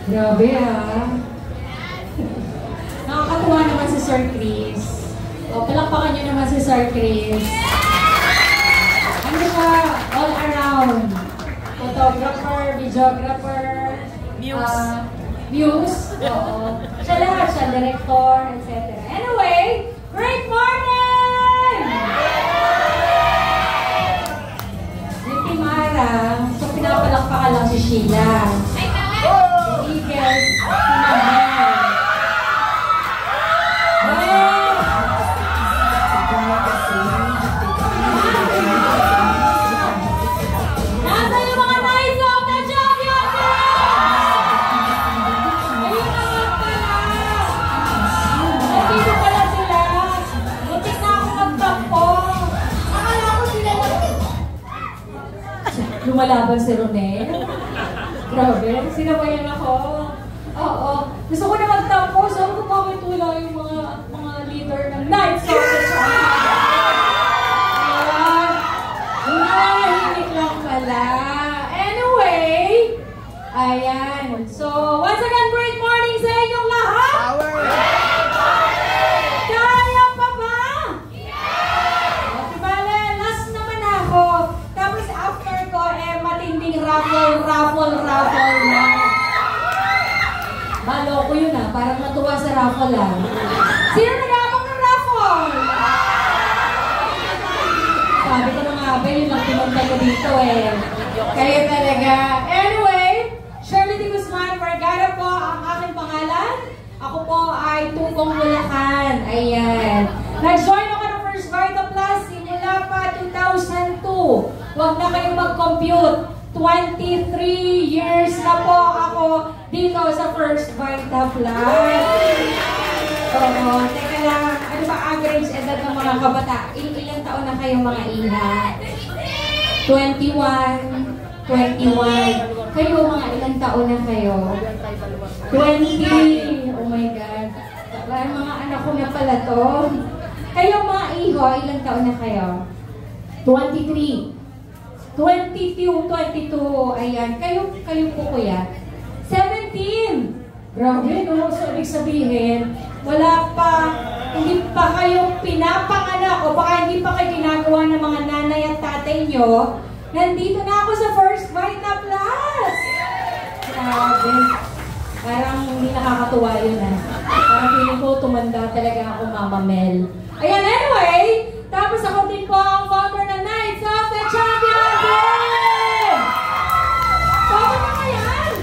Grabe ah. Nakakatuwa naman si Sir Chris. O, palakpakan niyo naman si Sir Chris. Ano ka? All around. Photographer, videographer, muse. Oo. Siya lahat. Siya, director, etc. Anyway, great morning! Si Mara. So, pinapalakpakan lang si Sheila. Si Eagles, si Mabel. Lumalaban si Ronel. Grabe, sinabayan ako. Oo. Gusto ko na magtampo. Saan ko bakit wala yung mga leader ng Knights of the Champion? Ayan. Nanahimik lang pala. Anyway. Ayan. So, once again, great morning sa inyong lahat. Power! Kaya pa ba? Yeah! Bale, last naman ako. Tapos after ko, matinding raffle na. Maloko yun ah, parang natuwa sa raffle ah. Sino nag-aabang ng raffle? Sabi ko na nga ba, yun lang pinunta ko dito eh. Kayo talaga. Anyway, Shirley de Guzman Vergara po ang aking pangalan. Ako po ay Tupong Bulacan. Ayan. Nag-join ako ng First Vita Plus simula pa 2002. Huwag na kayong mag-compute. 23 years na po ako dito sa First Vita Plus. Oo, teka lang. Ano ba average edad ng mga kabata? Ilang taon na kayo mga iha? 21. Kayo mga ilang taon na kayo? 20. Oh my God. Mga anak ko na pala to. Kayo mga iho, ilang taon na kayo? 23. 22. Ayan. Kayo po kuya? 17. Grabe, no? So, ibig sabihin, wala pa, hindi pa kayo pinapanganak o baka hindi pa kayo ginagawa ng mga nanay at tatay nyo. Nandito na ako sa First Vita Plus! Grabe. Parang hindi nakakatuwa yun ah. Parang feeling ko tumanda talaga ako, Mama Mel. Ayan, anyway, tapos ako din po ang founder ng Knights of the Champion Game! Bakit na yan?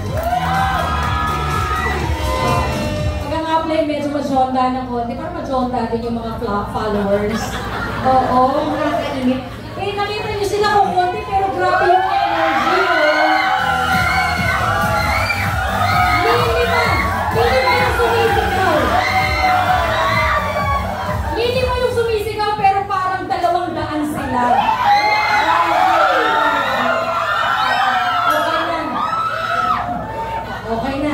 Pag ang apply medyo majonda ng konti, parang majonda din yung mga followers. Oo, nakakainit. Eh, nakita niyo sila kung konti, pero grabe yung energy, Hindi ba yung sumisigaw? Hindi ba yung sumisigaw, pero parang 200 sila. Okay na.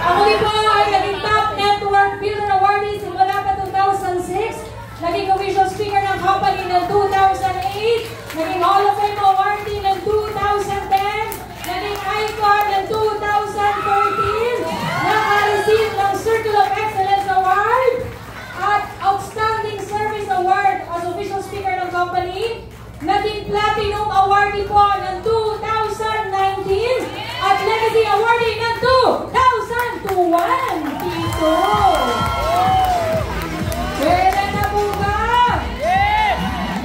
Ako din po ay naging Top Network Builder Awardee simula pa 2006. Naging official speaker ng company ng 2008. Naging Hall of Fame awardee ng 2010. Naging icon ng 2014. Naka-receive ng Circle of Excellence Award at Outstanding Service Award as official speaker ng company. Naging Platinum Awardee po ng 2019 at Legacy Awardee ng 2021. Dito! Pwede na po ba?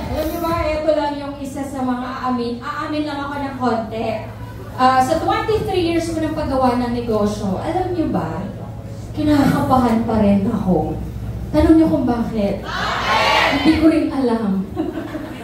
Alam niyo ba, ito lang yung isa sa mga aamin lang ako ng konti. Sa 23 years ko ng paggawa ng negosyo, alam niyo ba, kinakabahan pa rin ako. Tanong niyo kung bakit? Hindi ko rin alam.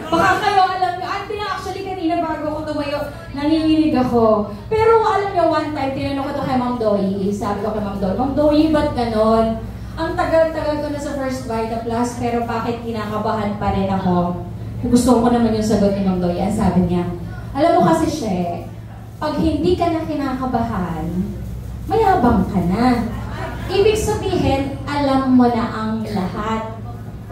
Baka kayo alam niyo, actually kanina bago ako tumayo, nanginginig ako. Pero alam niyo, one time, tinanong ko ito kay Ma'am Doyi. Sabi ko kay Ma'am Doyi, ba't ganon? Ang tagal-tagal ko na sa First Vita Plus, pero bakit kinakabahan pa rin ako? Gusto ko naman yung sagot ni Ma'am Doyi. Ang sabi niya, alam mo kasi siya, pag hindi ka na kinakabahan, mayabang ka na. Ibig sabihin, alam mo na ang lahat.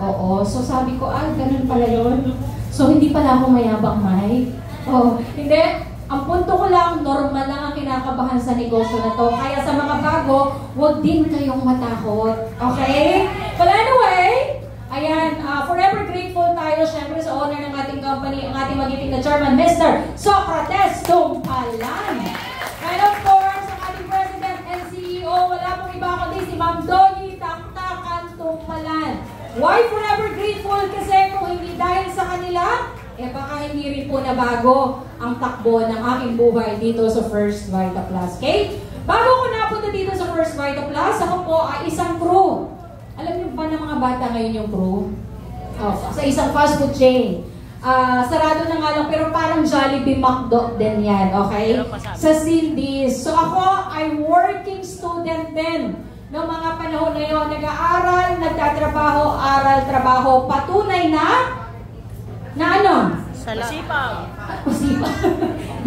Oo. So sabi ko, ganun pala yun. So hindi pala ako mayabang, Mike. Oh, hindi. Ang punto ko lang, normal lang ang kinakabahan sa negosyo na to. Kaya sa mga bago, huwag din kayong matakot. Okay? But anyway, ayan, forever grateful tayo syempre sa owner ng ating company, ang ating magiting na chairman, Mr. Socrates Tumpalan. And of course, ang ating president and CEO, wala pong iba kundi si Ma'am Donnie Taktakan Tumpalan. Why forever grateful? Kasi kung hindi dahil sa kanila, baka hindi rin po nabago ang takbo ng aking buhay dito sa First Vita Plus. Okay? Bago ko napunta dito sa First Vita Plus, ako po ay isang crew. Alam niyo ba ng mga bata ngayon yung crew? Sa isang fast food chain. Sarado na nga lang, pero parang Jollibee McDo din yan, okay? Sa Cindy's. So ako ay working student din. Noong mga panahon na yun, nag-aaral, nagtatrabaho, aral, trabaho, patunay na ano? Masipag. Masipag.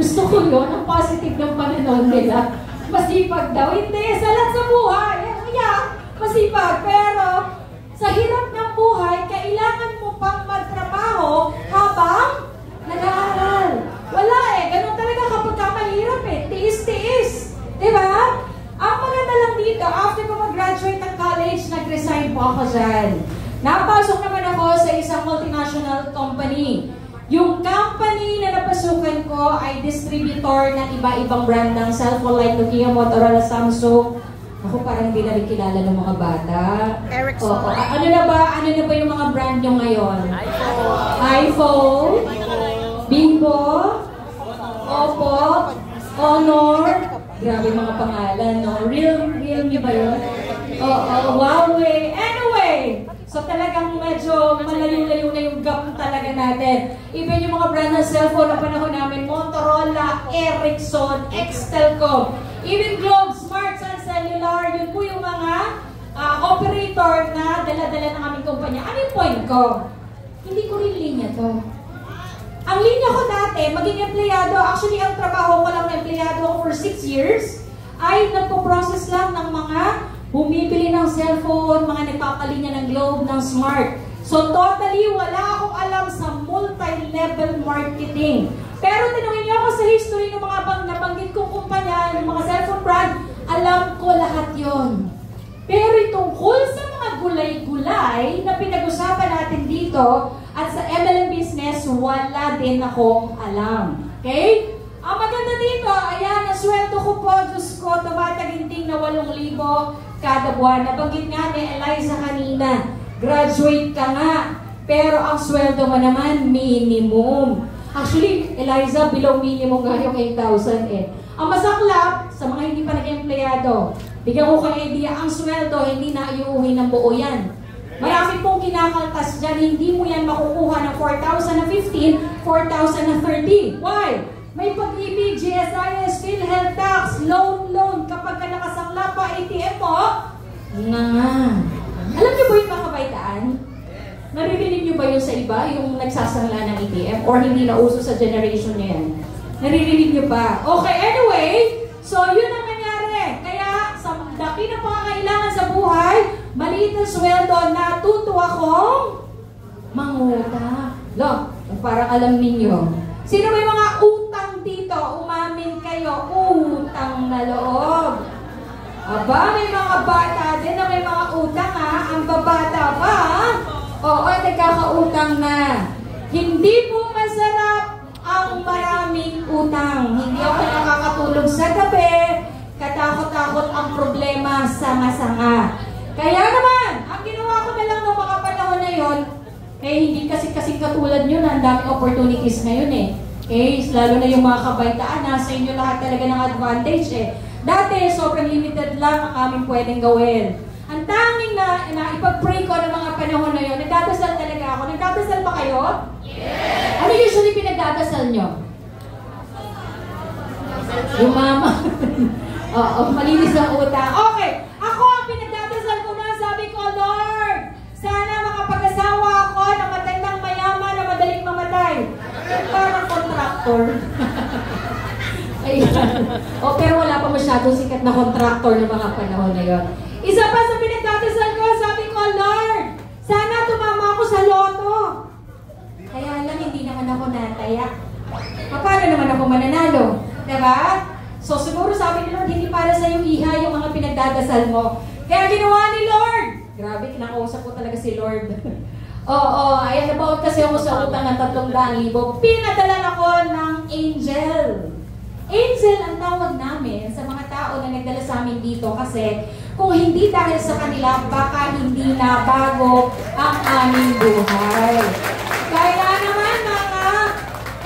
Gusto ko yun, ang positive ng panahon nila. Masipag daw. Hindi, salat sa buhay. Yeah, masipag. Pero sa hirap ng buhay, kailangan mo pang magtrabaho habang nag-aaral. Wala ganun talaga kapag mahirap tiis-tiis. Diba? Ang maganda lang dito, after ko mag-graduate ng college, nag-resign po ako dyan. Napasok naman ako sa isang multinational company. Yung company na napasukan ko ay distributor ng iba-ibang brand ng cellphone like Nokia, Motorola, Samsung. Ako parang hindi na rin kilala ng mga bata. Ericsson. Ano na ba yung mga brand nyo ngayon? iPhone, Bimbo, Oppo, Honor. Grabe mga pangalan, no? Realme ba yun? Huawei. Anyway, so talagang medyo malayo-layo na yung gap talaga natin. Even yung mga brand ng cellphone na panahon namin, Motorola, Ericsson, Extelcom, even Globe, Smart Sun Cellular, yun po yung mga operator na dala-dala ng aming kumpanya. Ano yung point ko? Hindi ko rin linya to. Ang linya ko dati, maging empleyado, actually ang trabaho ko lang na empleyado ako for 6 years, ay nagpo-process lang ng mga bumibili ng cellphone, mga nagpapalinya ng Globe, ng Smart. So totally, wala akong alam sa multi-level marketing. Pero tinungin niyo ako sa history ng mga nabanggit kong kumpanya, ng mga cellphone brand, alam ko lahat yon. Pero tungkol sa mga gulay-gulay na pinag-usapan natin dito at sa MLM business, wala din akong alam. Okay? Ang maganda dito, ayan, ang sweldo ko po, Diyos ko, tumataginting na 8,000 kada buwan. Nabanggit nga ni Eliza kanina, graduate ka nga, pero ang sweldo mo naman, minimum. Actually, Eliza, below minimum nga yung 8,000 Ang masaklap, sa mga hindi pa nag-empleyado, bigyan ko kayo idea, ang sweldo, hindi na iuwi ng buo yan. Marami pong kinakaltas dyan, hindi mo yan makukuha ng 4,000 na 15, 4,000 na 30. Why? May pag-ibig, GSIS, PhilHealth Tax, loan, kapag ka nakasangla pa ATM mo, alam niyo ba yung mga kabaitaan? Naririnig niyo ba yun sa iba, yung nagsasangla ng ATM? Or hindi na uso sa generation niya yan? Naririnig niyo ba? Okay, anyway, so yun ang nangyari. Kaya, sa daki na pangangailangan sa buhay, maliit na sweldo, natuto akong mangutang. Lo, parang alam ninyo. Sino may mga utang dito? Umamin kayo, utang na loob. Aba, may mga bata din na may mga utang Ang babata pa, oo, nagkakautang na. Hindi po masarap ang maraming utang. Hindi ako nakakatulog sa gabi, katakot-takot ang problema, sanga-sanga. Kaya naman, ang ginawa ko na lang ng mga panahon na yon, hindi kasi katulad nyo na ang daming opportunities ngayon lalo na yung mga kabaitaan, nasa inyo lahat talaga ng advantage Dati, sobrang limited lang ang aming pwedeng gawin. Ang tanging na ipag-pray ko ng mga panahon na yon, nagdadasal talaga ako. Nagdadasal ba kayo? Yes! Ano usually pinagdadasal nyo? Yung mama. Malinis ang utang. Okay, ako ang pinagdadasal ko na, sabi ko, Lord, sana makapag-asawa ako na matandang mayaman na madaling mamatay. Parang contractor. Pero wala pa masyadong sikat na contractor ng mga panahon na yon. Isa pa sa pinagdadasal ko, sabi ko, Lord, sana tumama ako sa loto. Kaya lang, hindi naman ako nataya. Paano naman ako mananalo? Diba? So siguro sabi ni Lord, hindi para sa yung iha yung mga pinagdadasal mo. Kaya ginawa ni Lord. Grabe, kinakausap ko talaga si Lord. Oo, ayan, nabaon kasi ako sa utang ng 300,000. Pinadalan ako ng angel. Angel ang tawag namin sa mga tao na nagdala sa amin dito kasi kung hindi dahil sa kanila, baka hindi na bago ang aming buhay. Kaya naman mga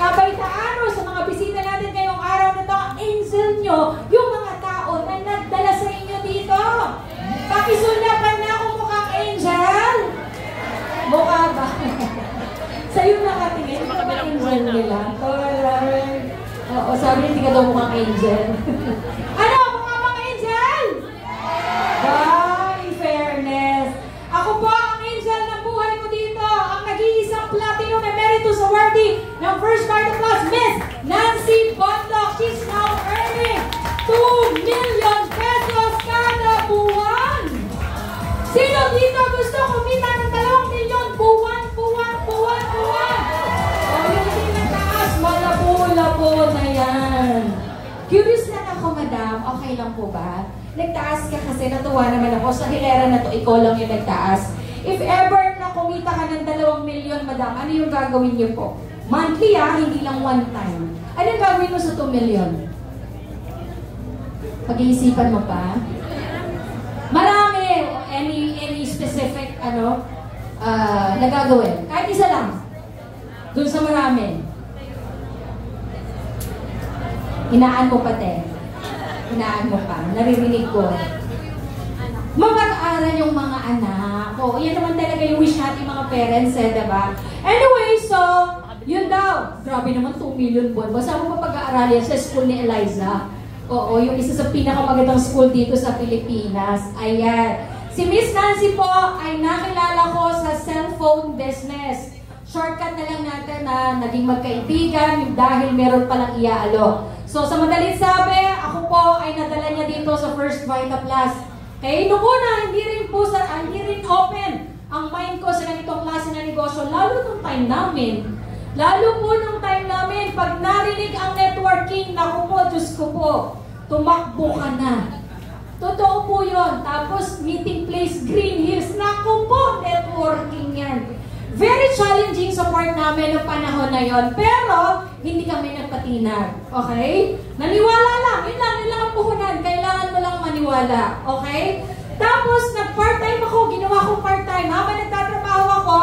kabaitaan o sa mga bisita natin ngayong araw na ito, angel nyo, yung mga tao na nagdala sa inyo dito. Pakisulyapan na kung mukhang angel. Mukha ba? Sa'yo nakatingin, ito ba angel nila? Alright. Oo, sabi niya, hindi ka daw mukhang angel. Ano? Mukha bang angel? In fairness. Ako po ang angel ng buhay ko dito. Ang nag-iisang platinum emeritus awardee ng First Sparta Plus, Miss Nancy Bondoc. She's now earning 2 million pesos kada buwan. Sino dito gusto kumita ng 2 milyon buwan? O yung tinataas, malabo-labo na yan. Curious lang ako, madam. Okay lang po ba? Nagtaas ka kasi, natuwa naman ako. Sa hilera na to, ikaw lang yung nagtaas. If ever na kumita ka ng 2 milyon, madam, ano yung gagawin niyo po? Monthly hindi lang one time. Ano yung gagawin mo sa 2 milyon? Pag-iisipan mo pa? Marami. Any specific, na gagawin? Kahit isa lang. Doon sa marami. Hinaan mo pati. Hinaan mo pa. Naririnig ko. Mapag-aral yung mga anak. O, yan naman talaga yung wish natin mga parents, diba? Anyway, so, yun daw. Grabe naman, 2 million buwan. Basta mo mapag-aaral yan sa school ni Eliza. Oo, yung isa sa pinakamagandang school dito sa Pilipinas. Ayan. Si Miss Nancy po ay nakilala ko sa cellphone business. Shortcut na lang natin na naging magkaibigan dahil meron palang iaalok. So sa madaling sabi, ako po ay nadala niya dito sa First Vita Plus. Okay, noong una, hindi rin open ang mind ko sa ganitong klase na negosyo, lalo nung time namin. Lalo po nung time namin, pag narinig ang networking, naku po, Diyos ko po, tumakbo ka na. Totoo po yun. Tapos, meeting place, Green Hills, naku po, networking yan. Very challenging sa part namin ng panahon na yon, pero hindi kami nagpatinag. Okay? Naniwala lang. Yun lang ang puhunan. Kailangan mo lang maniwala. Okay? Tapos, nag-part-time ako. Ginawa ko part-time. Habang nagtatrabaho ako,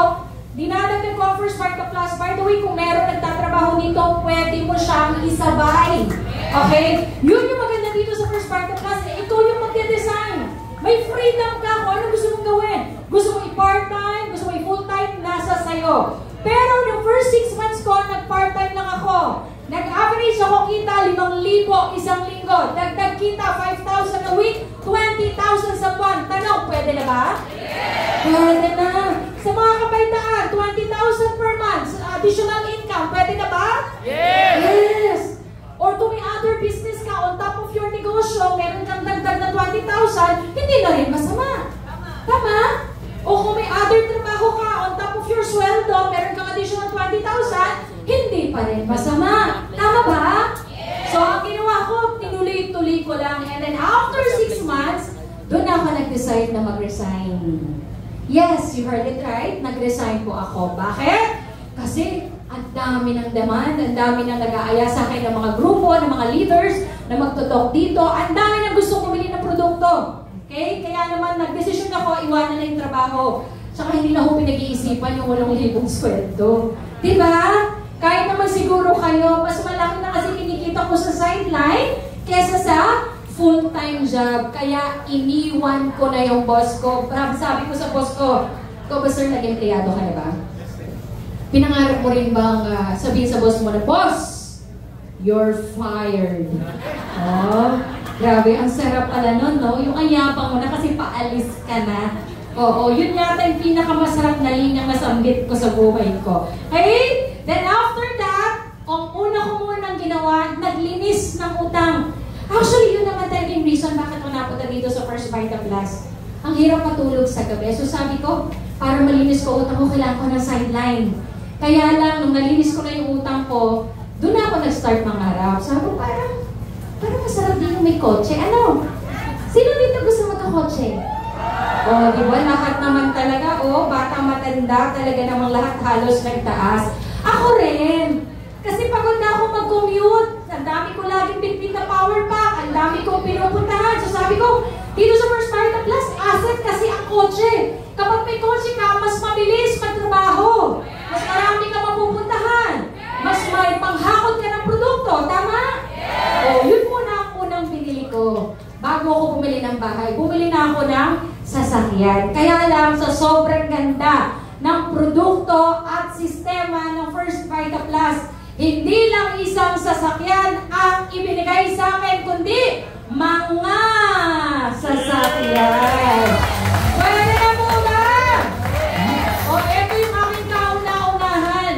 dinadagdag ko ang First Sparta Plus. By the way, kung meron nagtatrabaho dito, pwede mo siyang isabay. Okay? Yun yung maganda dito sa First Sparta Plus. Ikaw yung magde-design. May freedom ka kung ano gusto mong gawin. Gusto mo i-part-time, gusto mo i-full-time, nasa sayo. Pero yung first 6 months ko, nag-part-time lang ako. Nag-average ako kita 5,000 isang linggo. Dagdag kita 5,000 a week, 20,000 sa buwan. Tanong, pwede na ba? Yes! Pwede na. Sa mga kabaitaan, 20,000 per month. Additional income, pwede na ba? Yes! Yes! Or kung may other business ka on top of your negosyo, meron kang dagdag na 20,000, hindi na rin masama. Tama? O kung may other trabaho ka on top of your sweldo, meron kang additional 20,000, hindi pa rin masama. Tama ba? Yes. So, ang ginawa ko, tinuloy-tuloy ko lang. And then after 6 months, doon ako nag-decide na mag-resign. Yes, you heard it right. Nag-resign po ako. Bakit? Kasi ang dami ng demand, ang dami ng nag-aaya sa akin ng mga grupo, ng mga leaders na magtutok dito. Ang dami na gusto kumili ng produkto. Okay? Kaya naman, nag-desisyon ako, iwanan na yung trabaho. Tsaka hindi na ako pinag-iisipan yung 8,000 sweldo. Diba? Kahit naman siguro kayo, mas malaki na kasi kinikita ko sa sideline kesa sa full-time job. Kaya iniwan ko na yung boss ko. Sabi ko sa boss ko, ikaw ba sir, nag-empleyado ka na ba? Pinangarap mo rin bang sabihin sa boss mo na, boss, you're fired. Oh, grabe, ang sarap pala nun, no? Yung anyapang mo na kasi paalis ka na. Oo, yun yata yung pinakamasarap na linyang nasamgit ko sa buhay ko. Okay? Then after that, ang una ko munang ginawa, naglinis ng utang. Actually, yun naman talaga yung reason bakit ko napunta dito sa First Vita Plus. Ang hirap matulog sa gabi. So sabi ko, para malinis ko utang ko, kailangan ko ng sideline. Kaya lang, nung nalinis ko na yung utang ko, doon na ako nag-start mangarap. Sabi ko, parang Parang masarap din yung may kotse. Ano? Sino dito gusto magka-kotse? Di ba? Lahat naman talaga. Bata matanda. Talaga namang lahat halos nagtaas. Ako rin. Kasi pagod na ako mag-commute. Ang dami ko laging bitbit na power pack. Ang dami kong pinupuntahan. So sabi ko, dito sa First Party Plus, asset kasi ang kotse. Kapag may kotse ka, mas mabilis magtrabaho. Mas marami ka mapupuntahan. Mas may panghakot ka ng produkto. Tama? Yun muna ang unang binili ko. Bago ako bumili ng bahay, bumili na ako ng sasakyan. Kaya lang sa sobrang ganda ng produkto at sistema ng First Vita Plus, hindi lang isang sasakyan ang ibinigay sa akin, kundi mga sasakyan. Pwede na muna! Ito yung aking kauna-unahan.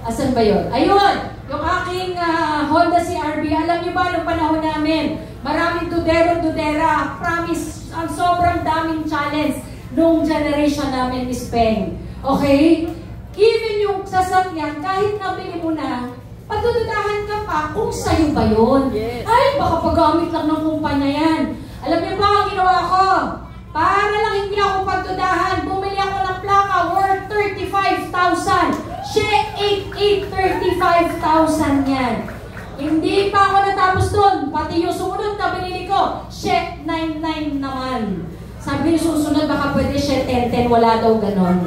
Asan ba yun? Ayun! Yung aking Honda CR-V. Alam niyo ba, nung panahon namin, maraming dudera. Promise, ang sobrang daming challenge nung generation namin ni Peng. Okay? Even yung sasakyan, kahit nabili mo na, pagdududahan ka pa kung sa'yo ba yun. Yes. Ay, baka paggamit lang ng kumpanya yan. Alam niyo ba ang ginawa ko? Para lang hindi ako pagdudahan, bumili ako ng plaka worth 35,000. Siya 35,000 yan. Hindi pa ako natapos doon. Pati yung sumunod na binili ko, siya 99 naman. Sabi yung susunod, baka pwede siya 10-10, wala daw ganon.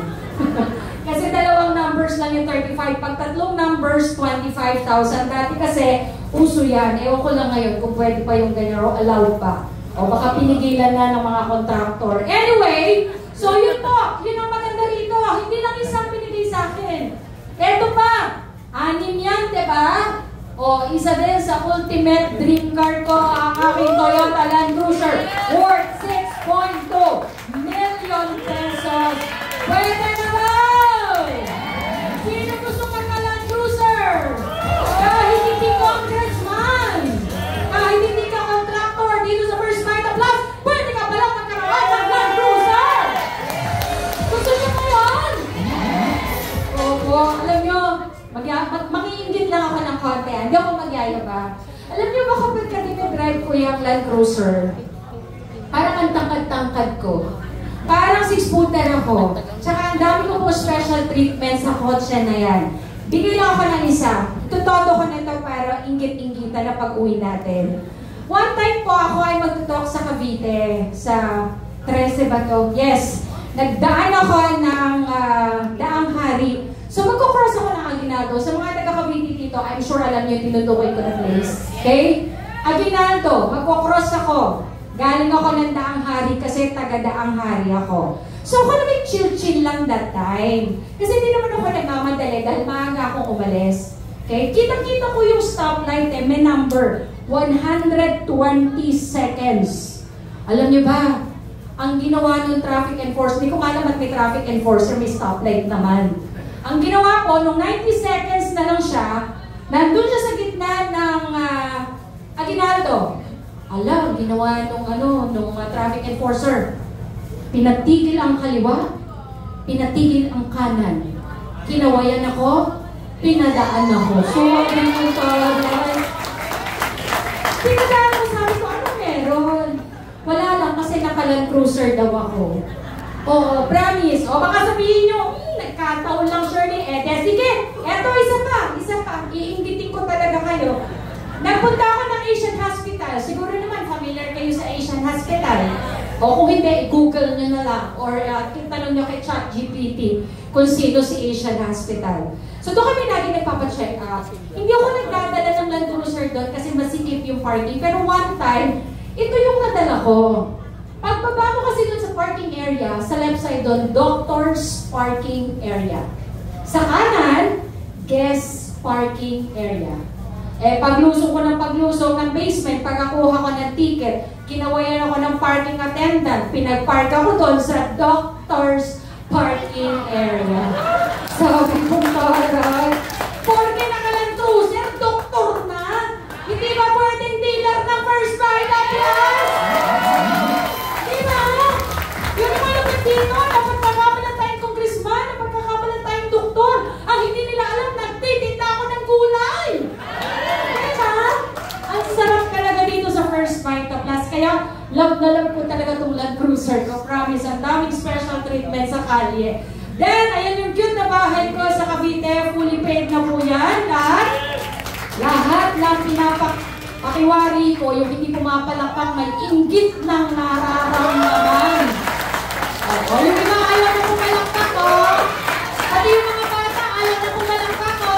Kasi dalawang numbers lang yung 35. Pag tatlong numbers, 25,000. Dati kasi, uso yan. Ewan ko lang ngayon kung pwede pa yung ganyan o allowed pa. O baka pinigilan na ng mga contractor. Anyway, so yun po. Yun ang maganda rito. Hindi lang isang binigay sa akin. Eto pa. 6 yan, diba? O, isa din sa ultimate dream car ko, ang aking Toyota Land Cruiser worth 6.2 million pesos. Pwede na ba? Sino gusto magka-Land Cruiser? Kahit hindi congressman, kahit hindi ka contractor dito sa First Vita Plus, pwede ka pala magkaroon ng Land Cruiser! Gusto niyo ba yun? Opo, alam niyo, mag-iingit lang ako ng konti. Hindi ako magyayaba. Alam niyo ba kapag ka-drive ko yung Land Cruiser, parang ang tangkad-tangkad ko. Parang 6-footer ako. Tsaka ang dami ko po special treatment sa kotse na yan. Bigyan ako ng isa. Tutodo ko na ito para inggit-inggita na pag-uwi natin. One time po ako ay magtutok sa Cavite, sa 13 ba to? Yes. Nagdaan ako ng Daang Hari. So magkukross ako ng Aguinaldo. Sa mga taga-Cavite dito, I'm sure alam niyo tinutukoy ko na place. Okay? Aguinaldo, magkukross ako. Galing ako ng Daang Hari kasi taga Daang Hari ako. So ako naman chill-chill lang that time. Kasi hindi naman ako nagmamadali dahil maaga akong umalis. Okay? Kita-kita ko yung stoplight may number. 120 seconds. Alam niyo ba, ang ginawa ng traffic enforcer, hindi ko alam at may traffic enforcer, may stoplight naman. Ang ginawa ko, nung 90 seconds na lang siya, nandun siya sa gitna ng Aguinaldo. Ala, ginawa nung traffic enforcer. Pinatigil ang kaliwa, pinatigil ang kanan. Kinawayan ako, pinadaan ako. So, pinadaan ako, sabi ko, ano meron? Wala lang, kasi naka-Land Cruiser daw ako. Oo, promise. O baka sabihin nyo, nagkataon lang, Shirley. Sige, eto, isa pa. Iinggitin ko talaga kayo. Nagpunta ako ng Asian Hospital. Siguro naman familiar kayo sa Asian Hospital. O kung hindi, i-google nyo na lang. Or tanong nyo kay ChatGPT kung sino si Asian Hospital. So doon kami lagi nagpapacheck up. Hindi ako nagdadala ng Land Cruiser doon kasi masikip yung parking. Pero one time, ito yung nadala ko. Pagbaba mo kasi doon sa parking area, sa left side doon, doctor's parking area. Sa kanan, guest parking area. Paglusong ko ng basement, pagkakuha ko ng ticket, kinawayan ako ng parking attendant, pinagpark ako doon sa doctor's parking area. Sabi ko, taray, porque naka-Land Cruiser, doktor na? Hindi ba pwedeng dealer ng First Vita Plus? Di ba? Yun naman naman dito, napagkakabalan tayong congressman, napagkakabalan tayong doktor. Ang hindi nila alam, nagtitinda ako ng gulay. Ang sarap talaga dito na lang po talaga itong Land Cruiser ko. Promise, ang daming special treatment sa kalye. Then, ayan yung cute na bahay ko sa Cavite. Fully paid na po yan. Lahat ng pinapakiwari ko, yung hindi pumapalakpak, may inggit ng nararamdaman. O, yung iba ayaw na pumalakpak ko. Pati yung mga bata ayaw na pumalakpak ko.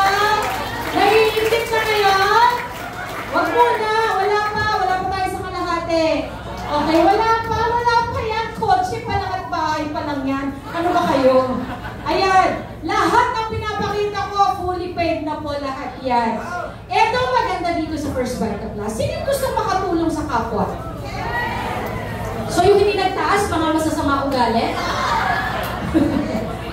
Naiingit na kayo? Wag muna, wala pa tayo sa kalahati. Okay, wala pa yan. Kotse pa lang at bahay pa lang yan. Ano ba kayo? Ayan, lahat ng pinapakita ko, fully paid na po lahat yan. Eto maganda dito sa First Bite Plus. Sino gusto makatulong sa kapwa? So yung hindi nagtaas, mga masasama ugali?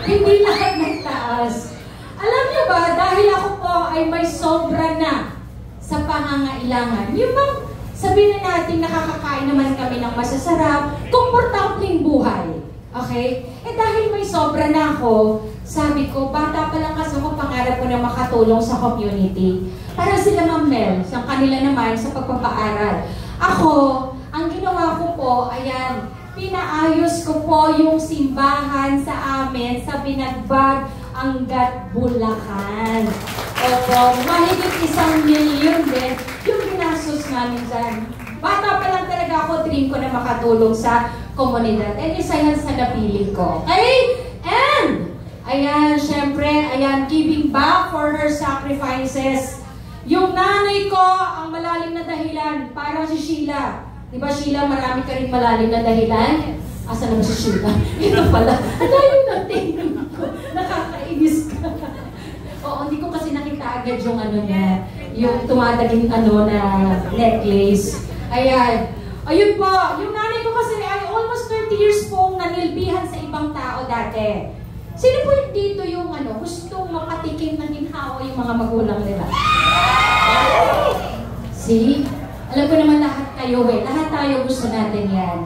Hindi lahat nagtaas. Alam niyo ba, dahil ako po ay may sobra na sa pangangailangan. Yung bang sabihin na natin nakakakain naman kami ng masasarap, komportableng buhay. Okay? Dahil may sobra na ako, sabi ko, bata pa lang kasi ako, pangarap ko na makatulong sa community. Para sila Ma'am Mel, sa kanila naman sa pagpapaaral. Ako, ang ginawa ko po, ayan, pinaayos ko po yung simbahan sa amin sa Binagbag, Angat, Bulacan. Opo, mahigit 1 milyon din yung ginastos namin dyan. Bata pa lang talaga ako, dream ko na makatulong sa komunidad. And isa yan sa napili ko. Okay? And, ayan, syempre, ayan, giving back for her sacrifices. Yung nanay ko, ang malalim na dahilan, parang si Sheila. Diba Sheila, marami ka rin malalim na dahilan? Asa naman si Sheila? Ito pala. Ang lalim na tingin ko. Nakakainis ka. Oo, hindi ko kasi nakita agad yung ano niya. Yung tumataging ano na necklace. Ayan. Ayun po, yung nanay ko kasi ay almost 30 years pong nanilbihan sa ibang tao dati. Sino po yung dito yung ano, gustong makatikim ng ginhawa yung mga magulang nila? See? Alam ko naman lahat kayo eh. Lahat tayo gusto natin yan.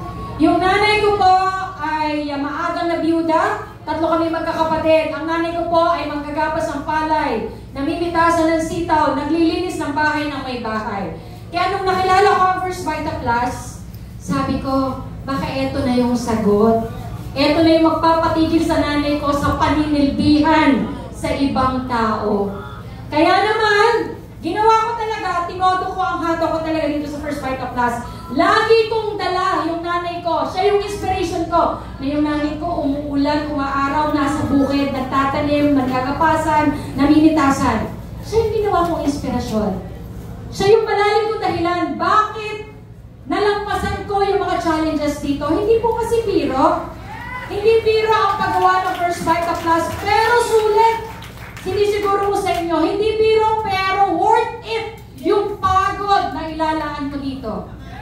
Yung nanay ko po ay maagang na biyuda. 3 kami magkakapatid. Ang nanay ko po ay manggagapas ng palay, namimitasan ng sitaw, naglilinis ng bahay ng may bahay. Kaya nung nakilala ko ang First Bite Plus, sabi ko, baka eto na yung sagot. Eto na yung magpapatigil sa nanay ko sa paninilbihan sa ibang tao. Kaya naman, ginawa ko talaga, tinodo ko ang hato ko talaga dito sa First Bite Plus. Lagi kong dala yung nanay ko. Siya yung inspiration ko. Na yung nanay ko, umuulan, umaaraw, nasa bukid, nagtatanim, magkagapasan, naminitasan. Siya yung ginawa kong inspirasyon. Siya yung malalim kong dahilan. Bakit nalampasan ko yung mga challenges dito? Hindi po kasi biro. Hindi biro ang paggawa ng First Bite Plus, pero sulit. Sinisiguro ko sa inyo, hindi biro, pero worth it yung pagod na ilalaan ko dito.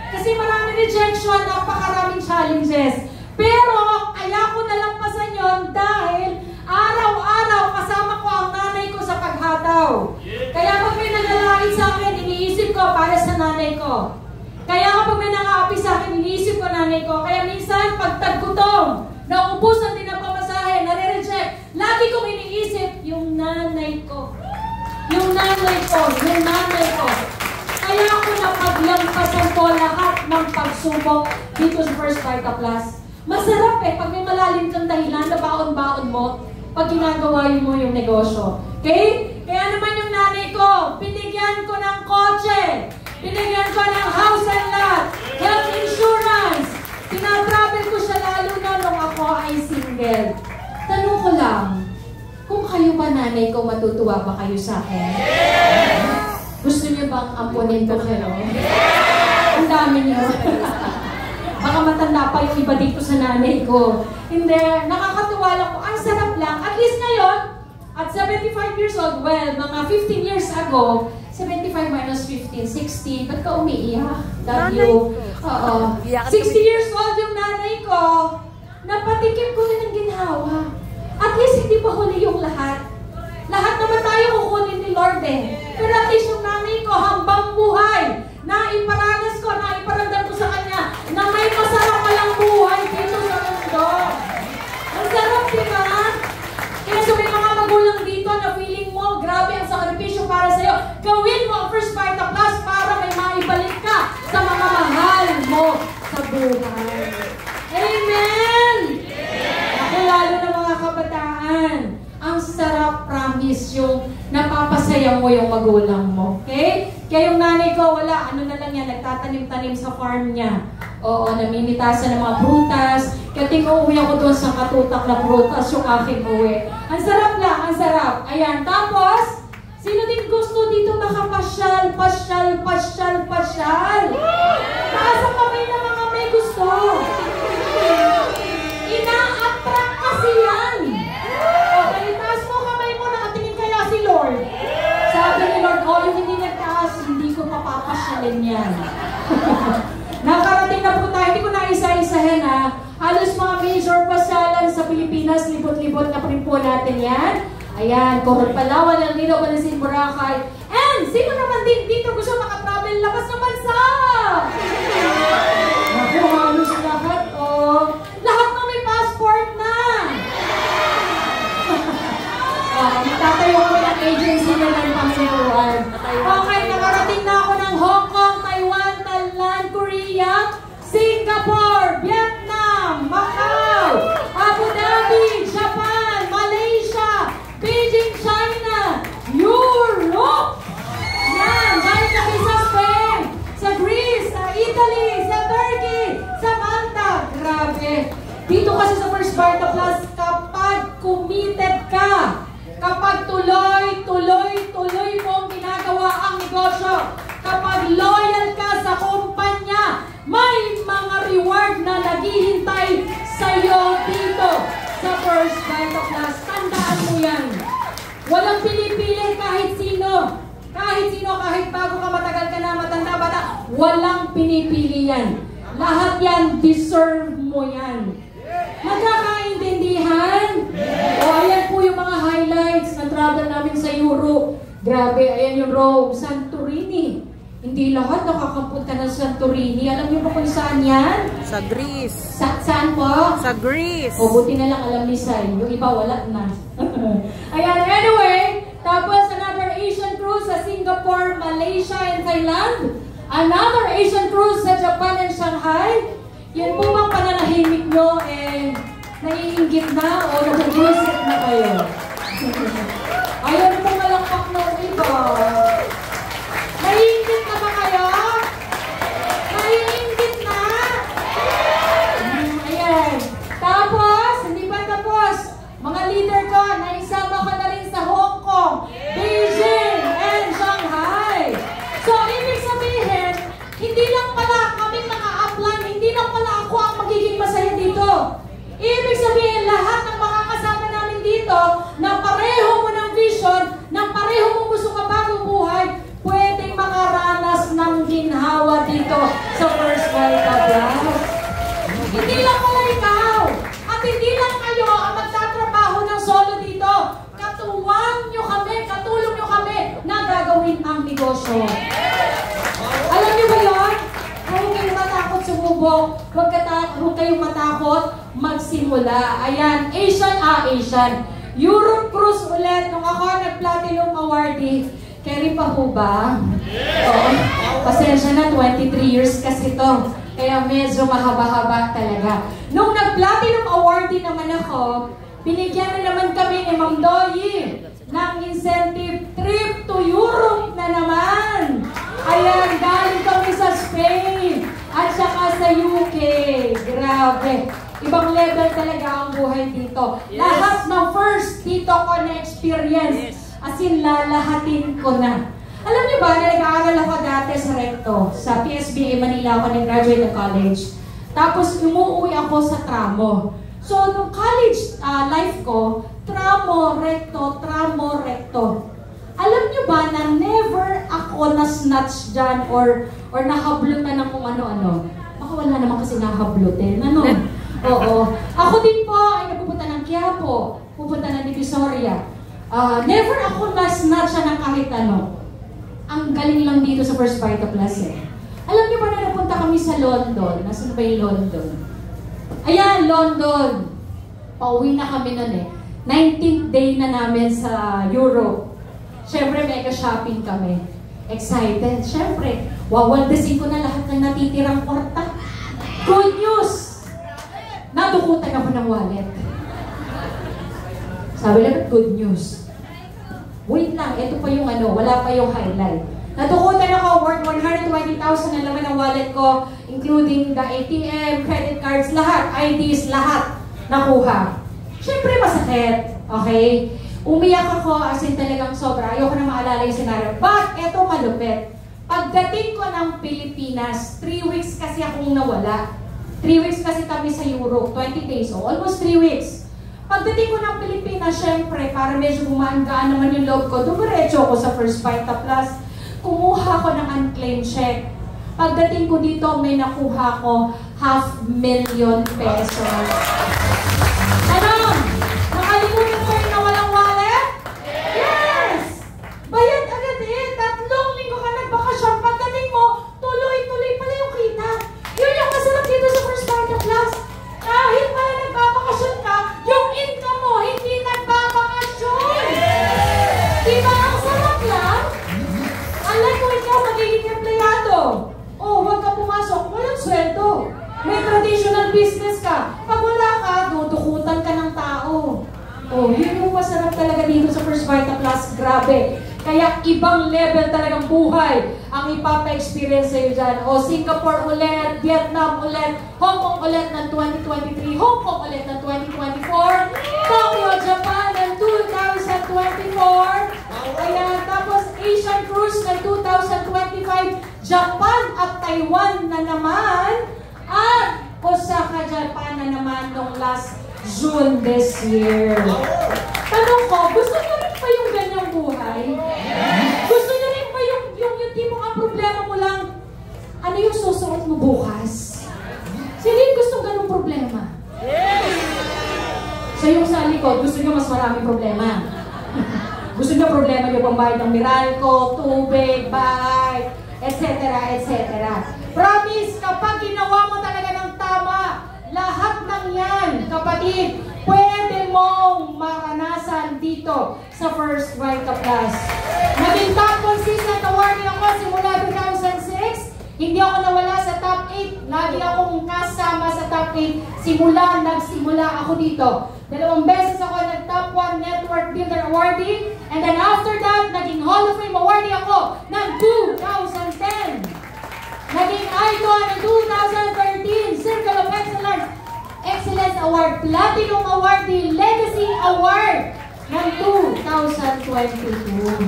Kasi maraming rejection, napakaraming challenges. Pero kaya ko nalampasan yon dahil araw-araw kasama ko ang nanay ko sa paghataw. Kaya pag may nagalait sa akin, iniisip ko para sa nanay ko. Kaya kapag may nangaapi sa akin, iniisip ko nanay ko. Kaya minsan, pag taggutom, naubos ang tinapamasahe, nare-reject, lagi kong iniisip yung nanay ko. Yung nanay ko, yung nanay ko. Kaya ako napaglampasan ko lahat ng pagsubok dito sa First Bite Plus. Masarap eh, pag may malalim kang dahilan na baon-baon mo, pag ginagawa mo yung negosyo. Okay? Kaya naman yung nanay ko, binigyan ko ng kotse, binigyan ko ng house and lot, health insurance, tinatravel ko siya lalo na nung ako ay single. Tanong ko lang, kung kayo ba nanay ko, matutuwa ba kayo sa akin? Gusto niyo bang ampunin ko kayo? Ang dami niyo. Baka matanda pa yung iba dito sa nanay ko. Hindi, nakakatuwa lang po. Ang sarap lang. At least ngayon, at 75 years old, well, mga 15 years ago, 75 minus 15, 60. Ba't ka umiiyak? W. Oo. 60 years old yung nanay ko. Napatikim ko rin ng ginhawa. At least hindi pa huli yung lahat. Lahat naman tayo kukunin ni Lord eh. Pero at least yung nanay ko hambang buhay na iparanas ko, na iparamdam ko sa kanya na may masarap palang buhay dito sa mundo. Ang sarap, di ba? Kaya sa may mga magulang dito na feeling mo, grabe ang sakripisyo para sa'yo, gawin mo ang First Bite Plus para may maibalik ka sa mga mahal mo sa buhay. buhay. Amen! Ako lalo na mga kabataan, ang sarap, promise, yung napapasaya mo yung magulang mo. Okay? Kaya yung nanay ko, wala, ano na lang yan, nagtatanim-tanim sa farm niya. Oo, namimitasan ng mga prutas. Kaya uuwi ako doon sa katutak na prutas yung aking uwi. Ang sarap lang, ang sarap. Ayan, tapos, sino din gusto dito makapasyal, pasyal? Taas ang kamay na mga may gusto. Ina-attract kasi yan. Okay, taas mo kamay mo, nakatingin kaya si Lord. Sabi ni Lord, yung hindi nagtaas, hindi ko papapasyalin yan. Nakarating na po tayo, hindi ko na isa-isahin ha. Halos mga major pasyalan sa Pilipinas, libot-libot na rin po natin yan. Ayan, Coron, Palawan, El Nido, Balasin, Boracay. And sino naman din dito gusto makatravel labas ng bansa? Naku, halos lahat, oh. Lahat na may passport na. Tatayo ko ng agency na lang pangsinuan. Okay, nakarating na ako ng Hong Kong, Taiwan, Thailand, Korea, Singapore, Vietnam, Macau, Abu Dhabi, Japan, Malaysia, Beijing, China, Europe! Yan! Dahil kami sa Spain, sa Greece, sa Italy, sa Turkey, sa Malta. Grabe! Dito kasi sa First Barta Plus, kapag committed ka, kapag tuloy mong ginagawa ang negosyo, kapag loyal ka sa kumpanya, may mga reward na naghihintay sa'yo dito sa First Barta Plus. Tandaan mo yan. Walang pinipili kahit sino. Kahit bago ka, matagal ka na, matanda, bata, walang pinipili yan. Lahat yan, deserve mo yan. Magkakaintindihan? O, ayan po yung mga highlights na travel namin sa Europe. Grabe, ayan yung Rome, Santorini. Hindi lahat nakakapunta ng Santorini. Alam niyo ba kung saan yan? Sa Greece. Saan po? Sa Greece. O, buti na lang alam ni Sai. Yung iba wala na. Ayan, anyway, tapos another Asian cruise sa Singapore, Malaysia, and Thailand. Another Asian cruise sa Japan and Shanghai. Yan po bang pananahimik nyo, naiinggit na o nag-visit na kayo? Ayaw na pong malakpak ng iba. Naiinggit na ba kayo? Naiinggit na? Ayan. Tapos, hindi pa tapos. Mga leader ko, naisama ko na rin sa Hong Kong, Beijing, and Shanghai. So, ibig sabihin, hindi lang pala kami naka-upline, hindi lang pala ako ang magiging masaya dito. Ibig sabihin, lahat ng mga kasama namin dito, na pareho mo ng vision, na pareho mo gusto ka bagong buhay, pwedeng makaranas ng ginhawa dito sa First Barta Plus. Hindi lang pala ikaw, at hindi lang kayo ang magtatrabaho ng solo dito. Katuwang nyo kami, katulong nyo kami na gagawin ang negosyo. Alam niyo ba yun? Huwag kayong matakot sumubok. Huwag kayong matakot magsimula. Ayan, Asian. Europe cruise ulit. Nung ako nag-platinum awardee, carry pa po ba? Oo. Pasensya na, 23 years kasi to. Kaya medyo mahaba-haba talaga. Nung nag-platinum awardee naman ako, binigyan na naman kami ni Ma'am Doyi ng incentive trip to Europe na naman. Ayan, galing kami sa Spain at saka sa UK. Grabe. Ibang level talaga ang buhay dito. Yes. Lahat ng first dito ko na-experience. Yes. As in, lalahatin ko na. Alam niyo ba, na nag-aaral ako dati sa Recto, sa PSBA Manila ako nag-graduate ng college. Tapos umuwi ako sa Tramo. So, nung college life ko, Tramo, Recto. Alam niyo ba na never ako na-snatch dyan or nahablutan ng kung ano-ano? Baka wala naman kasi nahablutin. Ano? Oo. Ako din po ay napupunta ng Quiapo, pupunta ng Divisoria. Never ako na-snatch ng kahit ano. Ang galing lang dito sa First Barta Plus eh. Alam niyo ba na napunta kami sa London? Nasaan ba yung London? Ayan, London. Pauwi na kami nun eh. 19th day na namin sa Europe. Siyempre, mega shopping kami. Excited. Siyempre, wawaldasin ko na lahat ng natitirang kwarta. Good news! Nadukutan ako ng wallet. Sabi lang, good news. Wait lang, ito pa yung wala pa yung highlight. Natukutan ako, worth 120,000 na naman ang wallet ko, including the ATM, credit cards, lahat, IDs, lahat nakuha. Siyempre masakit, okay? Umiyak ako, as in talagang sobra. Ayoko na maalala yung scenario. But, eto malupit. Pagdating ko ng Pilipinas, 3 weeks kasi akong nawala. 3 weeks kasi kami sa Europe, 20 days, so almost 3 weeks. Pagdating ko ng Pilipinas, syempre, para medyo gumaan-gaan naman yung loob ko, dumiretso ko sa First Vita Plus. Kumuha ko ng unclaimed check. Pagdating ko dito, may nakuha ko 500,000 pesos. Ano? Nakalimutan ko yung nawalang wallet? Yes! Bayad agad eh. 3 linggo ka nagbakasyon. Pagdating mo, tuloy-tuloy pala yung kita. Yun yung masarap dito sa First Vita Plus. Kahit pala nagbabakasyon ka, yung income mo hindi nagbabakasyon. Diba ang sarap lang? Unlike kung ikaw magiging empleyado. Oh, huwag ka pumasok, walang sweldo. May traditional business ka. Pag wala ka, dudukutan ka ng tao. Oh, yun yung masarap talaga dito sa First Vita Plus. Grabe. Kaya ibang level talagang buhay ang ipapa-experience sa'yo dyan. O Singapore ulit, Vietnam ulit, Hong Kong ulit ng 2023, Hong Kong ulit ng 2024, Tokyo, Japan ng 2024, ayan, tapos Asian Cruise ng 2025, Japan at Taiwan na naman, at Osaka, Japan na naman noong last June this year. Tanong ko, gusto nyo rin pa yung ganyang buhay? Gusto nyo rin pa yung tipong ang problema mo lang, ano yung susuot mo bukas? Sino yung gustong ganong problema? So yung sa likod, gusto nyo mas maraming problema. Gusto nyo problema nyo pambayad ng Meralco, tubig, bahay, etc. etc. Promise, kapag ginawa mo talaga ng tama, lahat ng yan, kapatid, pwede mong maranasan dito sa First Vita Plus. Naging top consistent awardee ako simula 2006. Hindi ako nawala sa top 8. Lagi akong kasama sa top 8. Nagsimula ako dito. 2 beses ako nag-top 1 Network Builder Awardee. And then after that, naging Hall of Fame awardee ako ng 2010. Naging Icon ng 2013. Circle of Excellence Award, Platinum Awardee, Legacy Award ng 2022.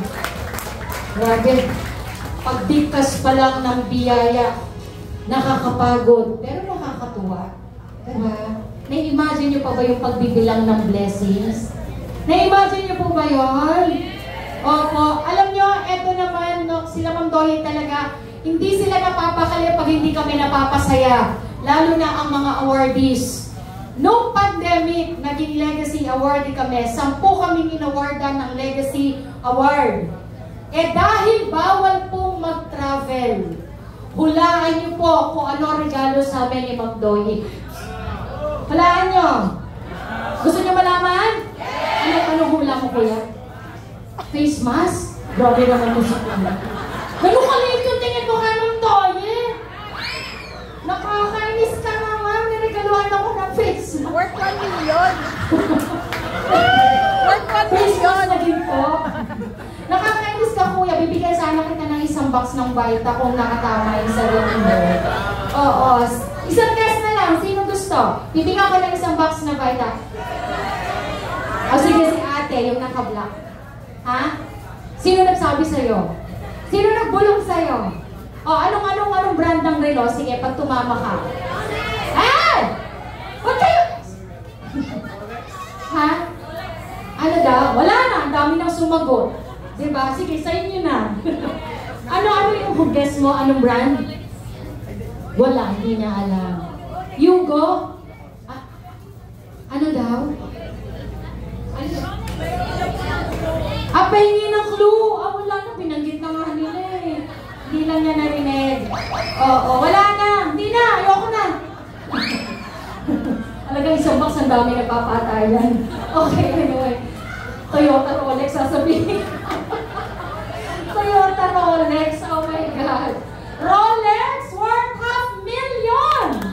Grabe. Pagdiktas pa lang ng biyaya, nakakapagod, pero nakakatuwa. Diba? Na-imagine nyo pa ba yung pagbibilang ng blessings? Na-imagine nyo po ba yun? Opo. Alam nyo, eto naman, no, sila Ma'am Doy talaga, hindi sila napapakali pag hindi kami napapasaya. Lalo na ang mga awardees. Noong pandemic, naging Legacy Awardee kami. 10 kaming inawardan ng Legacy Award. Eh dahil bawal pong mag-travel, hulaan niyo po kung ano regalo sa amin ni Ma'am Doy. Hulaan niyo. Gusto niyo malaman? Ano hula mo, kuya? Face mask? Grabe naman ito sa kuya. Ganun kaliit yung tingin mo kay Ma'am Doy. Nakakainis ka naman. Niregaluhan ako ng face mask. Worth 1 million. Worth 1 Face million. mask na din po. Nakakainis ka, kuya. Bibigyan sana kita ng isang box ng Vita kung nakatama yung sagot mo. Oo. Isang test na lang. Sino gusto? Bibigyan ko ng isang box ng Vita. O sige, si ate, yung naka-black. Ha? Sino nagsabi sa'yo? Sino nagbulong sa'yo? O, anong brand ng relo? Sige, pag tumama ka. Eh! Huwag kayo! Ha? Ano daw? Wala na. Ang dami nang sumagot. Diba? Sige, sa inyo na. Ano yung guess mo? Anong brand? Wala. Hindi niya alam. Yugo? Ano daw? Pahingi ng clue. Wala na. Binanggit na nga nila eh. Hindi lang niya narinig. Oo, wala na. Hindi na. Ayoko na. Talagang isang box ang dami nagpapatayan. Okay, anyway. Toyota Rolex sasabihin. Toyota Rolex. Oh my God. Rolex worth 500,000.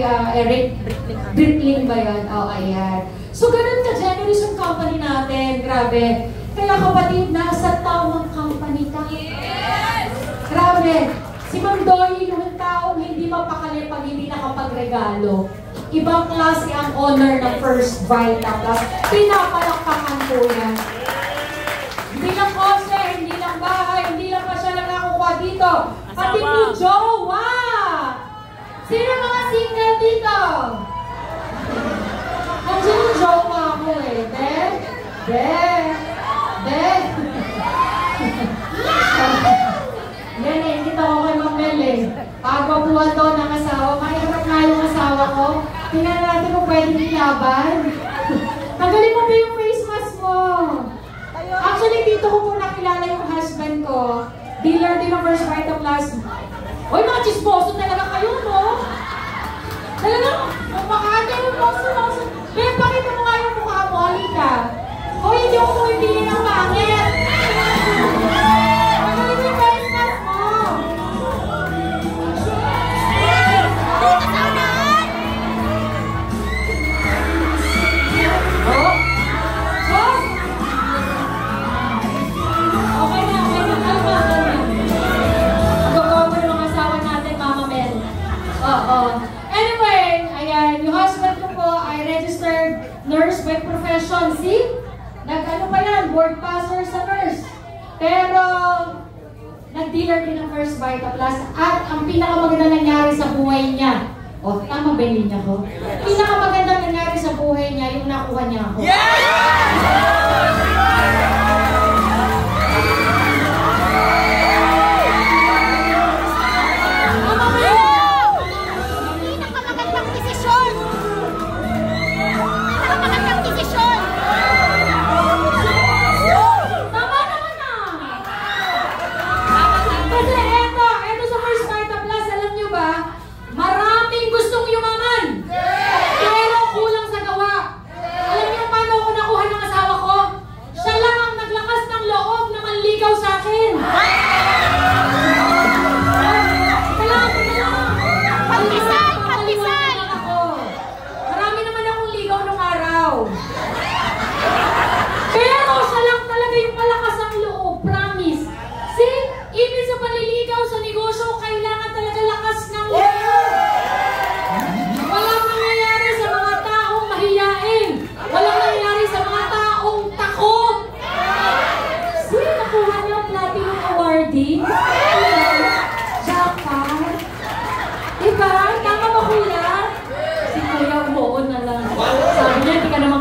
Eric Britling ba yan? Ayan. So, ganun ka-generous yung company natin. Grabe. Kaya kapatid, nasa tamang company ka. Yes! Grabe. Si Ma'am Doy, yung taong hindi mapakali pag hindi nakapagregalo. Ibang klase ang honor ng First Vita Plus. Pinapalakpakan po yan. Hindi lang kose, hindi lang bahay, hindi lang pa siya nakakuha dito. Pati po jowa! Sino mga single dito? Nandiyan yung jowa ko eh. Yan eh, kita ko kay Mamel eh. Pagwapuan daw ng asawa, mahirap nga yung asawa ko. Tingnan natin kung pwede nilaban. Tanggalin mo ba yung face mask mo? Actually, dito ko po nakilala yung husband ko. Dealer din ng First Vita Plus. Uy, mga chismoso talaga kayo, no? Talagang, makakata yung moso. Kaya pakita mo nga yung mukha mo, halika. Hoy, hindi ako pumipili ng pangit. Tanggalin mo yung face mask mo. Anyway, ayan, yung husband ko po ay registered nurse by profession. See? Nag-ano pa yan, board passer sa nurse. Pero, nag-dealer din ng First Vita Plus. At ang pinakamaganda nangyari sa buhay niya, tama ba yung linya ko? Pinakamaganda nangyari sa buhay niya, yung nakuha niya ako.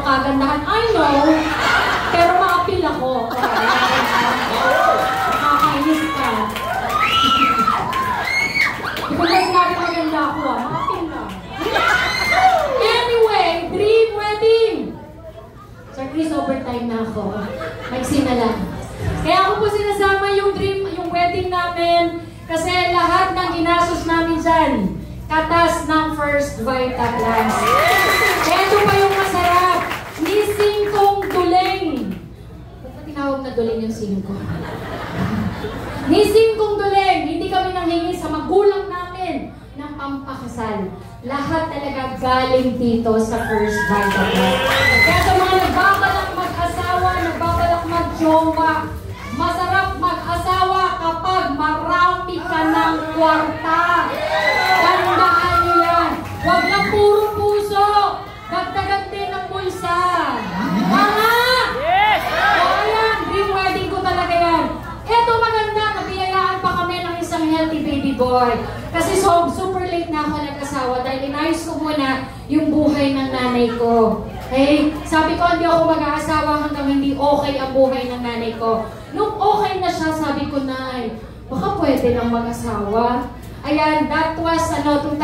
Kagandahan, I know, pero ma-appeal ako. Nakakainis ka. Di ko na sinabi maganda ako, ma-appeal ka. Anyway, dream wedding! Sir Chris, overtime na ako. Maiksi na lang. Kaya ako po sinasama yung dream, yung wedding namin, kasi lahat ng ginastos namin dyan, katas ng First Vita Plus. Ito pa yung masarap. Ni Singkong Duleng. Ba't ba tinawag na Duleng yung Singkong? Ni Singkong Duleng, hindi kami nanghingi sa magulang namin ng pampakasal. Lahat talaga galing dito sa First Vita Plus. Kaya sa mga nagbabalak mag-asawa, nagbabalak mag-jowa, masarap mag-asawa kapag marami ka ng kwarta. Tandaan niyo yan. Huwag lang puro puso. Dagdagan din ng bulsa. Tama! Yes! Ayan, dream wedding ko talaga yan. Eto maganda, nabiyayaan pa kami ng isang healthy baby boy. Kasi super late na ako nag-asawa dahil inayos ko muna yung buhay ng nanay ko. Okay? Sabi ko, hindi ako mag-aasawa hanggang hindi okay ang buhay ng nanay ko. Nung okay na siya, sabi ko, Nay, baka pwede nang mag-asawa. Ayan, that was 2010.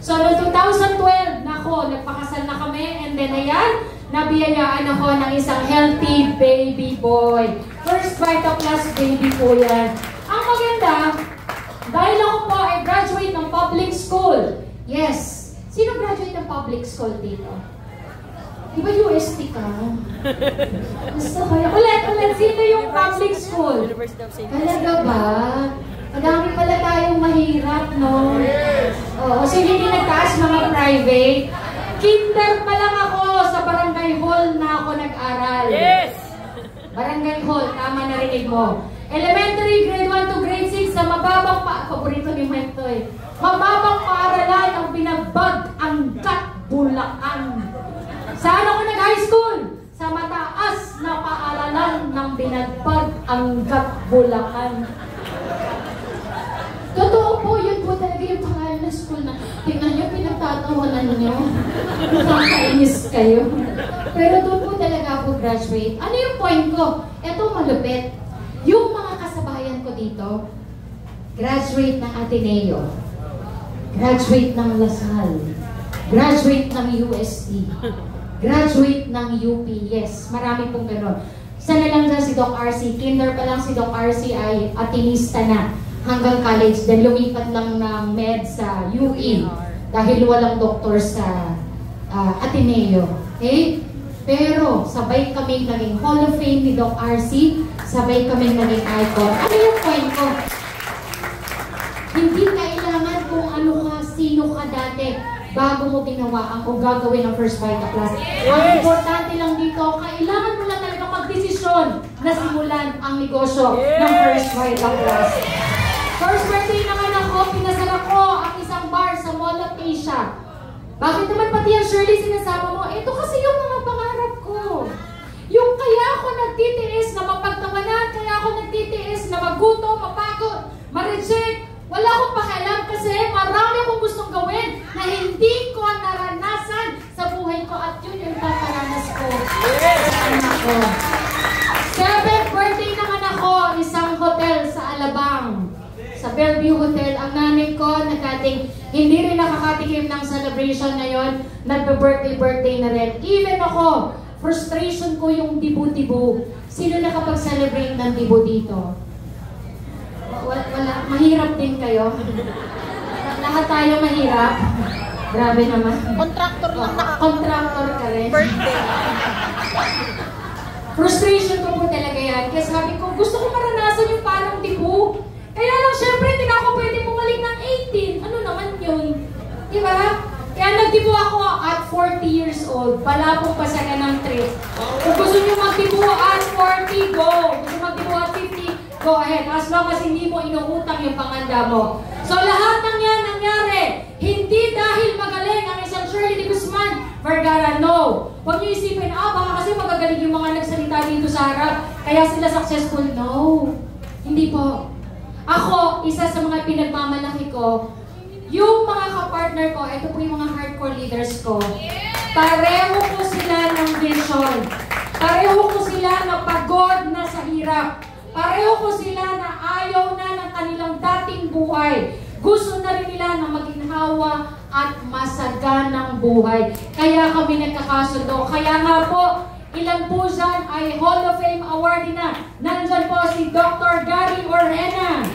So, noong 2012, nako, nagpakasal na kami, and then ayan, nabiyayaan ako ng isang healthy baby boy. First Vita Plus baby po yan. Ang maganda, dahil ako po ay graduate ng public school. Yes. Sino graduate ng public school dito? Di ba UST ka? Basta kaya. Ulit, sino yung public school? Talaga ba? Madami pala tayong mahirap, no? Oo, so hindi nagtaas mga private. Kinder pa lang ako sa barangay hall na ako nag-aral. Yes! Barangay hall, tama narinig mo. Elementary, grade 1 to grade 6, sa mababang paborito ni Mike to eh. Mababang paaralan ang binagbag ang Bulacan. Saan ako nag-high school? Sa mataas na paaralan ng binagbag ang Bulacan. Totoo po, yun po talaga yung pangalan ng school na tingnan nyo, pinagtatawanan nyo. Nakakainis kayo. Pero doon po talaga ako graduate. Ano yung point ko? Ito malupit. Yung mga kasabayan ko dito, graduate ng Ateneo, graduate ng Lasal, graduate ng UST, graduate ng UP. Yes, marami pong gano'n. Isa na lang dyan si Doc RC. Kinder pa lang si Doc RC ay atinista na hanggang college. Then lumipat lang ng med sa UE dahil walang doktor sa Ateneo. Okay? Pero sabay kaming naging Hall of Fame ni Doc RC, sabay kaming naging icon. Ano yung point ko? Hindi kailangan kung ano ka, sino ka dati bago mo ginawa o gagawin ang First Vita Class. Ang importante lang dito, kailangan mo lang talaga magdesisyon na simulan ang negosyo ng First Vita Class. First birthday naman ako, pinasal ako ang isang bar sa Mall of Asia. Bakit naman pati ang Shirley sinasama mo? Ito kasi yung mga pangarap ko. Yung kaya ako nagtitiis na mapagtawanan, kaya ako nagtitiis na magutom, mapagod, ma-reject. Wala akong pakialam kasi marami akong gustong gawin na hindi ko naranasan sa buhay ko at yun yung tataranas ko sa anak ko. 7th birthday naman ako, isang hotel sa Alabang. Sa Bellevue Hotel, ang nanay ko nagdating hindi rin nakakatikim ng celebration ngayon, nagbe-birthday na rin. Even ako, frustration ko yung dibu-dibu. Sino nakapag-celebrate ng dibu dito? Wala, mahirap din kayo. Lahat tayo mahirap. Grabe naman. Contractor lang Contractor ka rin. Birthday. Frustration ko po talaga yan. Kaya sabi ko, gusto ko maranasan yung parang dibu. Kaya lang, syempre, hindi na ako pwede bumalik ng 18. Ano naman yun? Diba? Kaya nagdibo ako at 40 years old. Palapong pa sa ganang trip. Kung gusto nyo magdibo at 40, go. Kung gusto magdibo at 50, go ahead. As long as hindi mo inuutang yung panganda mo. So lahat ng yan nangyari. Hindi dahil magaling ang isang Shirley de Guzman Vergara, no. Huwag nyo isipin, baka kasi magagaling yung mga nagsalita dito sa harap. Kaya sila successful. No. Hindi po. Ako, isa sa mga pinagmamalaki ko, yung mga kapartner ko, ito po yung mga hardcore leaders ko. Pareho ko sila ng vision. Pareho ko sila na pagod na sa hirap. Pareho ko sila na ayaw na ng kanilang dating buhay. Gusto na rin nila na maginhawa at masaganang buhay. Kaya kami nagkakasundo. Kaya nga po, ilan po dyan ay Hall of Fame awardee na. Nandyan po si Dr. Gary Orena.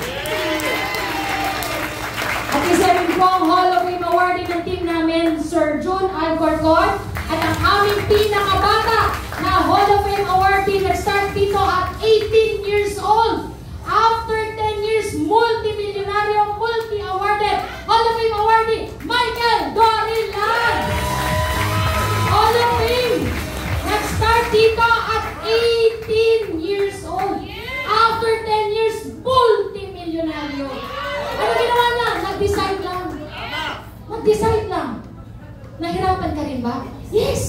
At isa rin po ang Hall of Fame awardee ng team namin, Sir June Alcorcon. At ang aming pinakabata na Hall of Fame awardee nag-start dito at 18 years old. After 10 years, multi-millionaire, multi-awarded Hall of Fame awardee, Michael Dorilan. Hall of Fame. Nag-start dito at 18 years old. After 10 years, multi-millionaryo. Ano ginawa niya? Nag-decide lang. Nag-decide lang. Nahirapan ka rin ba? Yes!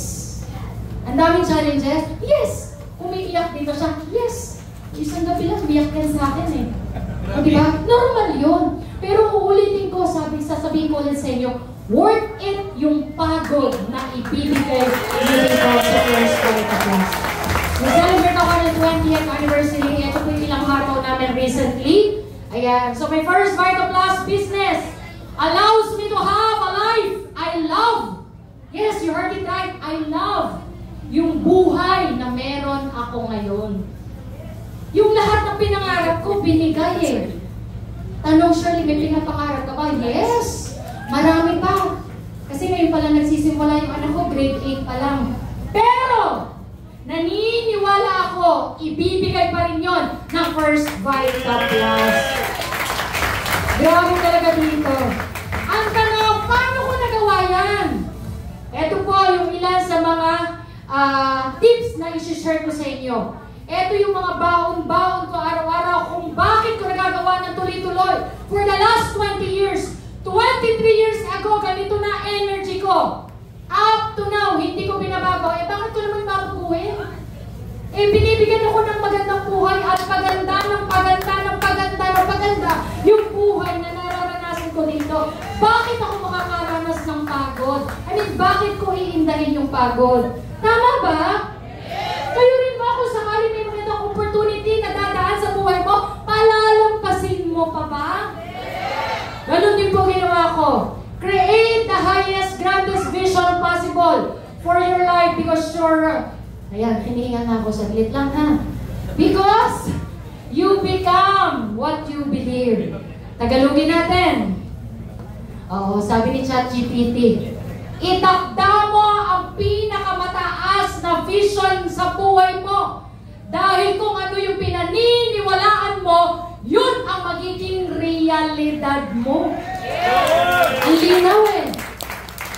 Ang daming challenges? Yes! Umiiyak dito siya? Yes! Isang gabi lang, umiyak ka sa akin eh. O diba? Normal yun. Pero uulitin ko, sasabihin ko ulit sa inyo, worth it yung pagod na ibibigay dito sa First Vita Class. Nag-celebrate ako ng 20th anniversary. Ito po yung ilang araw namin recently. Ayan. So my First Vita Class business allows me to have a life I love. Yes, you heard it right. I love yung buhay na meron ako ngayon. Yung lahat ng pinangarap ko, binigay eh. Tanong, Shirley, may pinapangarap ka ba? Yes! Marami pa. Kasi ngayon pala nagsisimula yung anak ko, grade 8 pa lang. Pero, naniniwala ako, ibibigay pa rin yon ng First Vita Class. Grabe talaga dito. Ang tanong, yung ilan sa mga tips na isi-share ko sa inyo. Ito yung mga baon-baon ko araw-araw kung bakit ko nagagawa ng tuloy-tuloy. For the last 20 years, 23 years ago, ganito na energy ko. Up to now, hindi ko binabago. Bakit ko naman babaguhin? Binibigyan ako ng magandang buhay at paganda yung buhay na nararanasan ko dito. Bakit ako makakaranas ng pagod? Bakit ko iindahin yung pagod? Tama ba? Kayo rin ba kung sakali may magandang opportunity na dadaan sa buhay mo, palalampasin mo pa ba? Ganun din po ginawa ko. Create the highest, grandest vision possible for your life because you're... Ayan, hinihinga na ako. Saglit lang ha. Because you become what you believe. Tagalogin natin. Oo, sabi ni ChatGPT, itakda mo ang pinakamataas na vision sa buhay mo. Dahil kung ano yung pinaniniwalaan mo, yun ang magiging realidad mo. Ang linaw eh.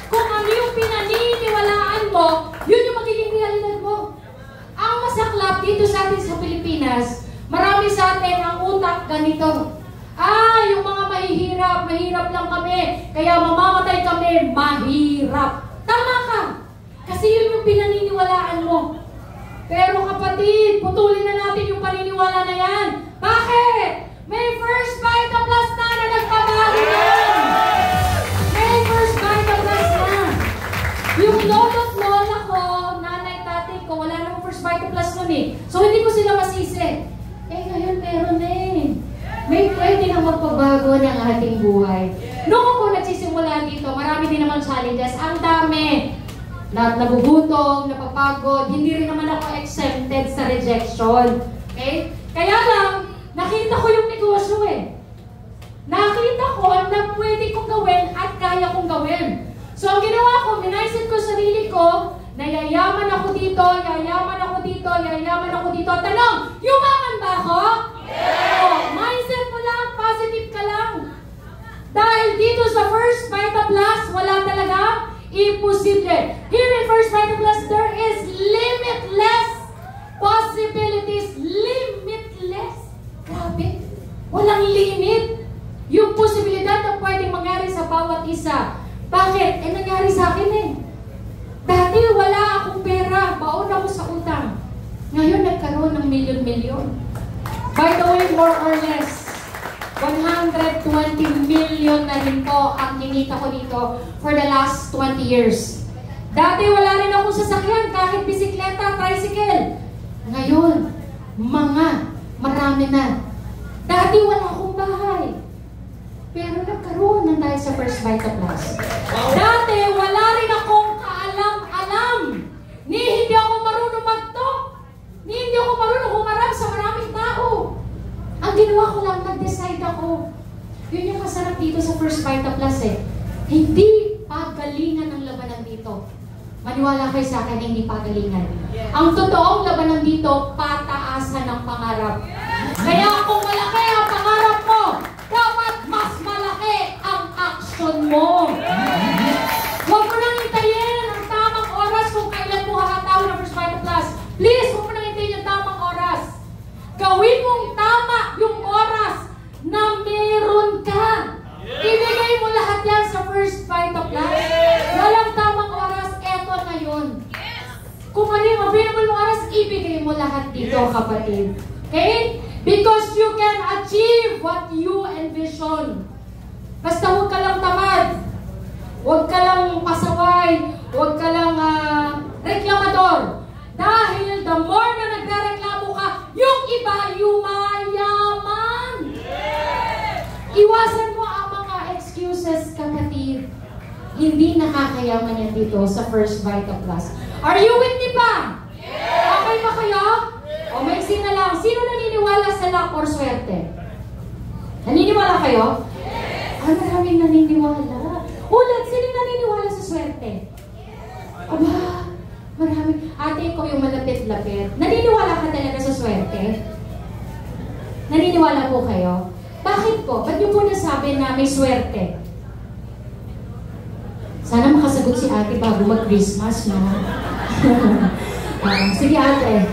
Kung ano yung pinaniniwalaan mo, yun yung magiging realidad mo. Ang masaklap dito sa atin sa Pilipinas, marami sa atin ang utak ganito. Yung mga mahirap lang kami, kaya mamamatay kami, mahirap. Tama ka. Kasi yun yung pinaniniwalaan mo. Pero kapatid, putulin na natin yung paniniwala na yan. Bakit? May First Vita Plus na nagpabago yan. May First Vita Plus na. Yung lolo't lola ko, nanay, tatay ko, wala namang First Vita Plus nun eh. So hindi ko sila masisi. Ngayon meron eh. May pwede na magpabago ng ating buhay. Noong ako nagsisimula dito, marami din naman challenges. Ang dami. Nagugutom, napapagod, hindi rin naman ako exempted sa rejection. Okay? Kaya lang, nakita ko yung negosyo eh. Nakita ko na pwede kong gawin at kaya kong gawin. So, ang ginawa ko, minaisip ko sarili ko, na yayaman ako dito, yayaman ako dito. Tanong, yumaman ba ako? Yeah! Oh, mindset mo lang, positive ka lang. Dahil dito sa First Vita Plus, wala talaga imposible. Here in First Vita Plus, there is limitless possibilities. Limitless. Grabe. Walang limit. Yung posibilidad na pwedeng mangyari sa bawat isa. Bakit? Nangyari sa akin eh. Dati wala akong pera. Baon ako sa utang. Ngayon nagkaroon ng milyon-milyon. By the way, more or less, 120 million na rin po ang kinita ko dito for the last 20 years. Dati wala rin akong sasakyan, kahit bisikleta, tricycle. Ngayon, marami na. Dati wala akong bahay. Pero nagkaroon na dahil sa First Vita Plus. Dati wala rin akong kaalam-alam. Hindi ako marunong mag-talk. Hindi ako marunong humarap sa maraming tao. Ang ginawa ko lang, nag-decide ako. Yun yung masarap dito sa First Vita Plus eh. Hindi pagalingan ang labanan dito. Maniwala kayo sa akin, hindi pagalingan. Ang totoong labanan dito, pataasan ng pangarap. Kaya kung malaki ang pangarap mo, dapat mas malaki ang action mo. Huwag mo nang hintayin ang tamang oras kung kailan mo kakatawa ng First Vita Plus. Please, huwag mo nang hintayin yung tamang oras. Gawin mong tama yung oras na meron ka. Ibigay mo lahat yan sa First Vita Plus. Walang tamang oras, eto na yun. Kung ano yung available mo oras, ibigay mo lahat dito, kapatid. Okay? Because you can achieve what you envision. Basta huwag ka lang tamad. Huwag ka lang pasaway. Huwag ka lang reklamador. Dahil the more na nagrereklamo ka, yung iba yumayaman. Iwasan mo ang mga excuses, kapatid. Hindi nakakayaman yan dito sa First Vita Plus. Are you with me pa? Okay ba kayo? O maiksi na lang. Sino naniniwala sa luck or swerte? Naniniwala kayo? Maraming naniniwala. Ulat, sino naniniwala sa swerte? Aba, marami. Ate ko yung malapit-lapit. Naniniwala ka talaga sa swerte? Naniniwala po kayo? Bakit po? Ba't niyo po nasabi na may swerte? Sana makasagot si ate bago mag-Christmas, no? Sige ate.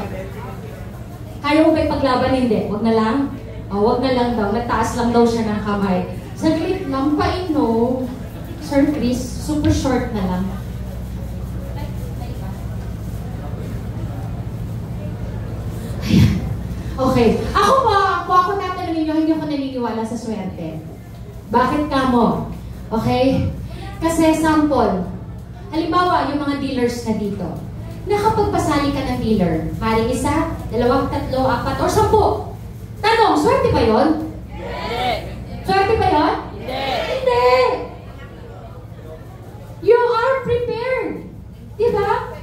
Kaya mo ba ipaglaban? Hindi. Wag na lang? Wag na lang daw. Nagtaas lang daw siya ng kamay. Saglit lang pa, no? Sir Chris, super short na lang. Ayan. Okay. Ako tatanungin nyo, hindi ako naniniwala sa swerte. Bakit ka mo? Okay? Kasi sample, halimbawa, yung mga dealers na dito, nakapagpasali ka ng dealer, maring 1, 2, 3, 4, or 10. Tanong, swerte ba yun? Hindi. Swerte ba yun? Hindi. Hindi! You are prepared. Diba?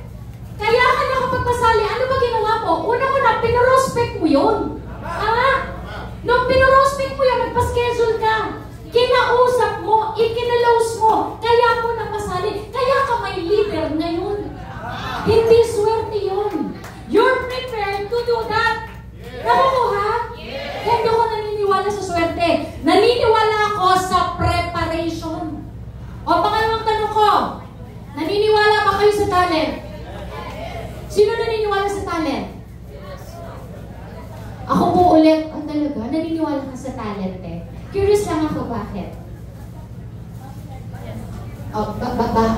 Kaya ka nakapagpasali, ano ba ginawa mo? Una-una, pinorospect mo yun. Nung pinorospect mo yun, nagpa-schedule ka. Kinausap mo, ikinalaus mo, kaya mo napasali. Kaya ka may leader ngayon. Hindi swerte yun. You're prepared to do that. Nakukuha? Hindi ako naniniwala sa swerte. Naniniwala ako sa preparation. O pangalawang tanong ko, naniniwala ba kayo sa talent? Sino naniniwala sa talent? Ako po ulit, talaga, naniniwala ka sa talent eh. Curious lang ako, bakit?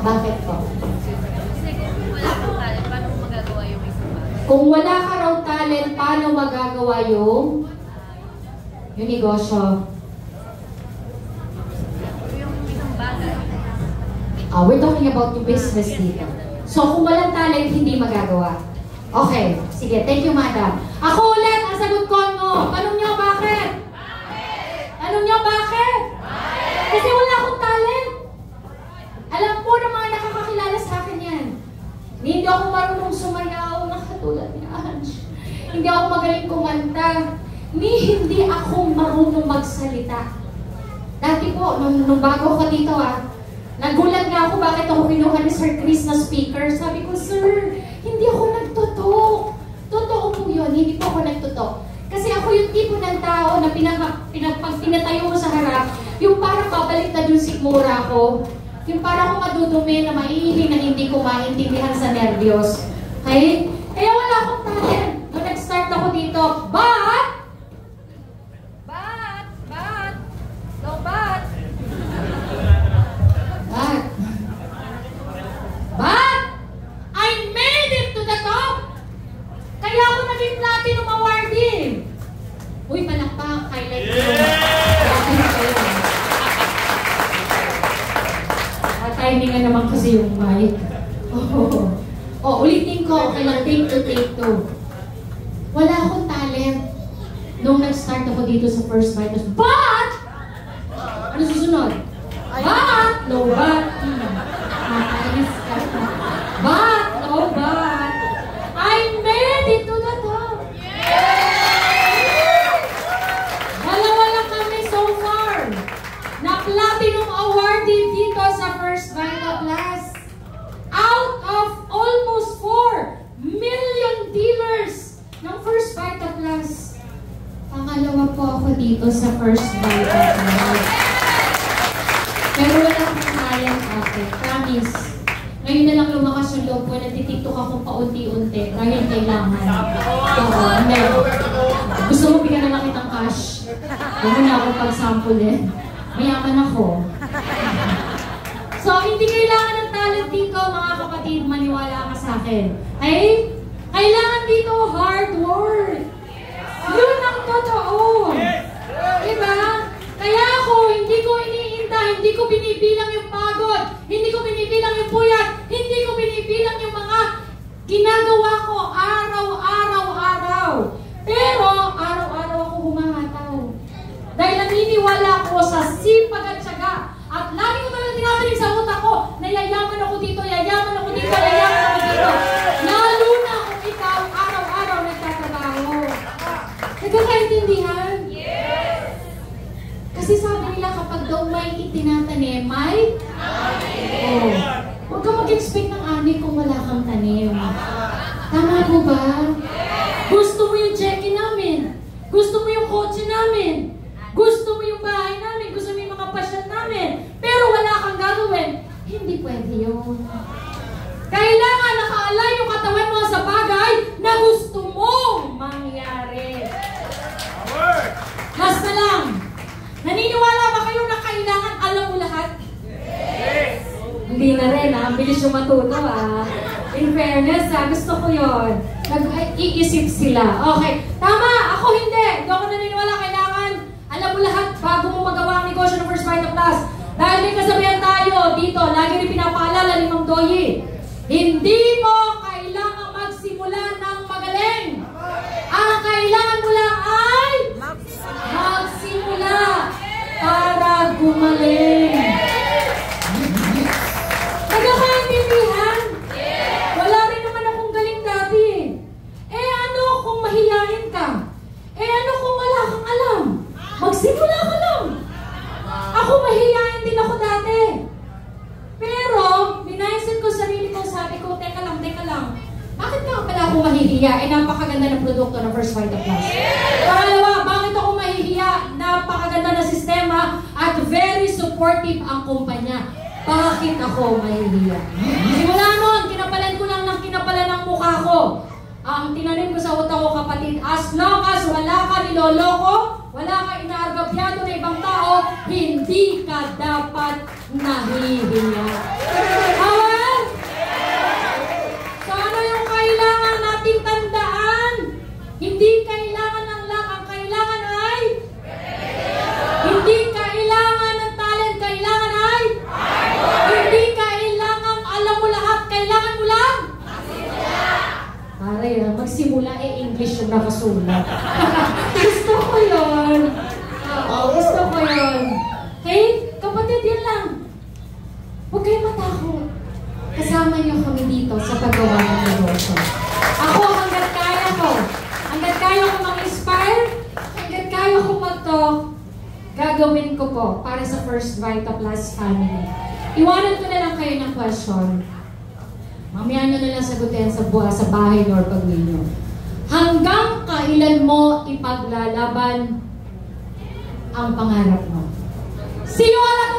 Bakit po? Kung wala ka raw talent, paano magagawa yung negosyo? We're talking about yung business dito. So, kung walang talent, hindi magagawa. Okay. Sige, thank you, madam. Ako ulit, ang sagot ko, no. Tanong niyo, bakit? Tanong niyo, bakit? Kasi wala akong talent. Alam po ng mga nakakakilala sa akin yan. Hindi ako marunong sumayaw na katulad ni Ange. Hindi ako magaling kumanta. Hindi ako marunong magsalita. Dati po, nung bago ko dito nagulat nga ako bakit ako kinuha ni Sir Chris na speaker. Sabi ko, Sir, hindi ako nagtutok. Totoo po yun, hindi po ako nagtutok. Kasi ako yung tipo ng tao na pag pinatayo mo sa harap, yung parang babalik na dun sikmura ko. Yung parang ako madudumi na maiiling na hindi ko maintindihan sa nervyos. Okay? Kaya wala akong talent. Nung nag-start ako dito, but, I made it to the top! Kaya ako naging platinum awardee. Uy, palakpak, highlight ko. Timing nga naman kasi yung mic. Ulitin ko, okay lang, take two. Wala akong talent. Nung nag-start ako dito sa First Vitals, but! Ano susunod? But! No, but! But! I made it to the top! Dalawa lang kami so far. Na-platinum awardee dito sa First Vitals. Out of almost 4 million dealers ng First Vitals. Pangalawa po ako dito sa First Vitals. Pero wala akong talent ate. Promise. Ngayon na lang lumakas yung loob ko. Nagtitiktok akong paunti-unti. Dahil kailangan. Hindi. Gusto mo bigyan na lang kitang cash. Huwag na akong pag-sample eh. Mayaman ako. So, hindi kailangan ng talent dito, mga kapatid. Maniwala ka sa akin. Ay, kailangan dito hard work. Yun ang totoo. Diba? Kaya ako, hindi ko iniinda, hindi ko binibilang yung pagod, hindi ko binibilang yung puyat, hindi ko binibilang yung mga ginagawa ko araw-araw. Pero, araw-araw ako humahataw. Dahil naniniwala ako sa sipag at syaga. At lagi ko talagang tinatanig sa utak ko, na yayaman ako dito, yayaman ako dito, yayaman ako dito. Lalo na kung ikaw araw-araw nagtatrabaho. Nagkakaintindihan? Yes! Kasi sabi nila kapag daw may itinatanim, may? Oh. Huwag ka mag-expect ng ani kung wala kang tanim. Tama po ba? Gusto mo yung check-in namin. Gusto mo yung kotse namin. Gusto mo yung bahay namin. Gusto mo yung mga pasyon namin. Pero wala kang gagawin. Hindi pwede. Kailangan nakaalay yung katawan mo sa bagay na gusto mong mangyari. Last na lang. Naniniwala ba kayo na kailangan alam mo lahat? Hindi na rin, Ang bilis yung matuto, In fairness, gusto ko yun. Nag-iisip sila. Okay. Tama! Ako hindi! Hindi ako naniniwala. Kailangan alam mo lahat bago mo magawa ang negosyo ng First Vital Plus. Dahil may kasabihan tayo dito, lagi rin pinapaalala ni Ma'am Doyi. Hindi mo kailangan magsimula ng magaling. Ang kailangan mo lang ay magsimula para gumaling. Nagkakaintindihan? Wala rin naman akong galing dati. Ano kung mahihain ka? Ano kung wala kang alam? Magsimula ka lang. Ako mahihain din ako dati. Pero, minaysin ko sarili ko, sabi ko, teka lang. Bakit nga pala ako mahihiya? Napakaganda ng produkto ng First Vital Plus. Pangalawa, bakit ako mahihiya? Napakaganda ng sistema at very supportive ang kumpanya. Bakit ako mahihiya? Simula noon, kinapalan ko lang ng kinapalan ng mukha ko. Ang tinanim ko sa utak ko, kapatid, as long as wala ka niloloko, wala ka inaargabyado na ibang tao, hindi ka dapat nahihiya. Awan? So ano yung kailangan nating tandaan? Hindi kailangan ng lang. Ang kailangan ay? Hindi kailangan ng talent. Kailangan ay? Hindi kailangan alam mo lahat. Kailangan mo lang? Aray, magsimula English yung nakasulat. Gusto ko yun. Gusto ko yun. Okay? Kapatid, yun lang. Huwag kayong matakot. Kasama niyo kami dito sa paggawa ng negosyo. Ako, hanggat kaya ko mag-inspire, hanggat kaya ko mag-talk, gagawin ko po para sa First Vital Plus family. Iwanan ko na lang kayo ng question. Mamaya nyo na lang sagutin sa bahay or pag-uwi nyo. Hanggang kailan mo ipaglalaban ang pangarap mo? See you all at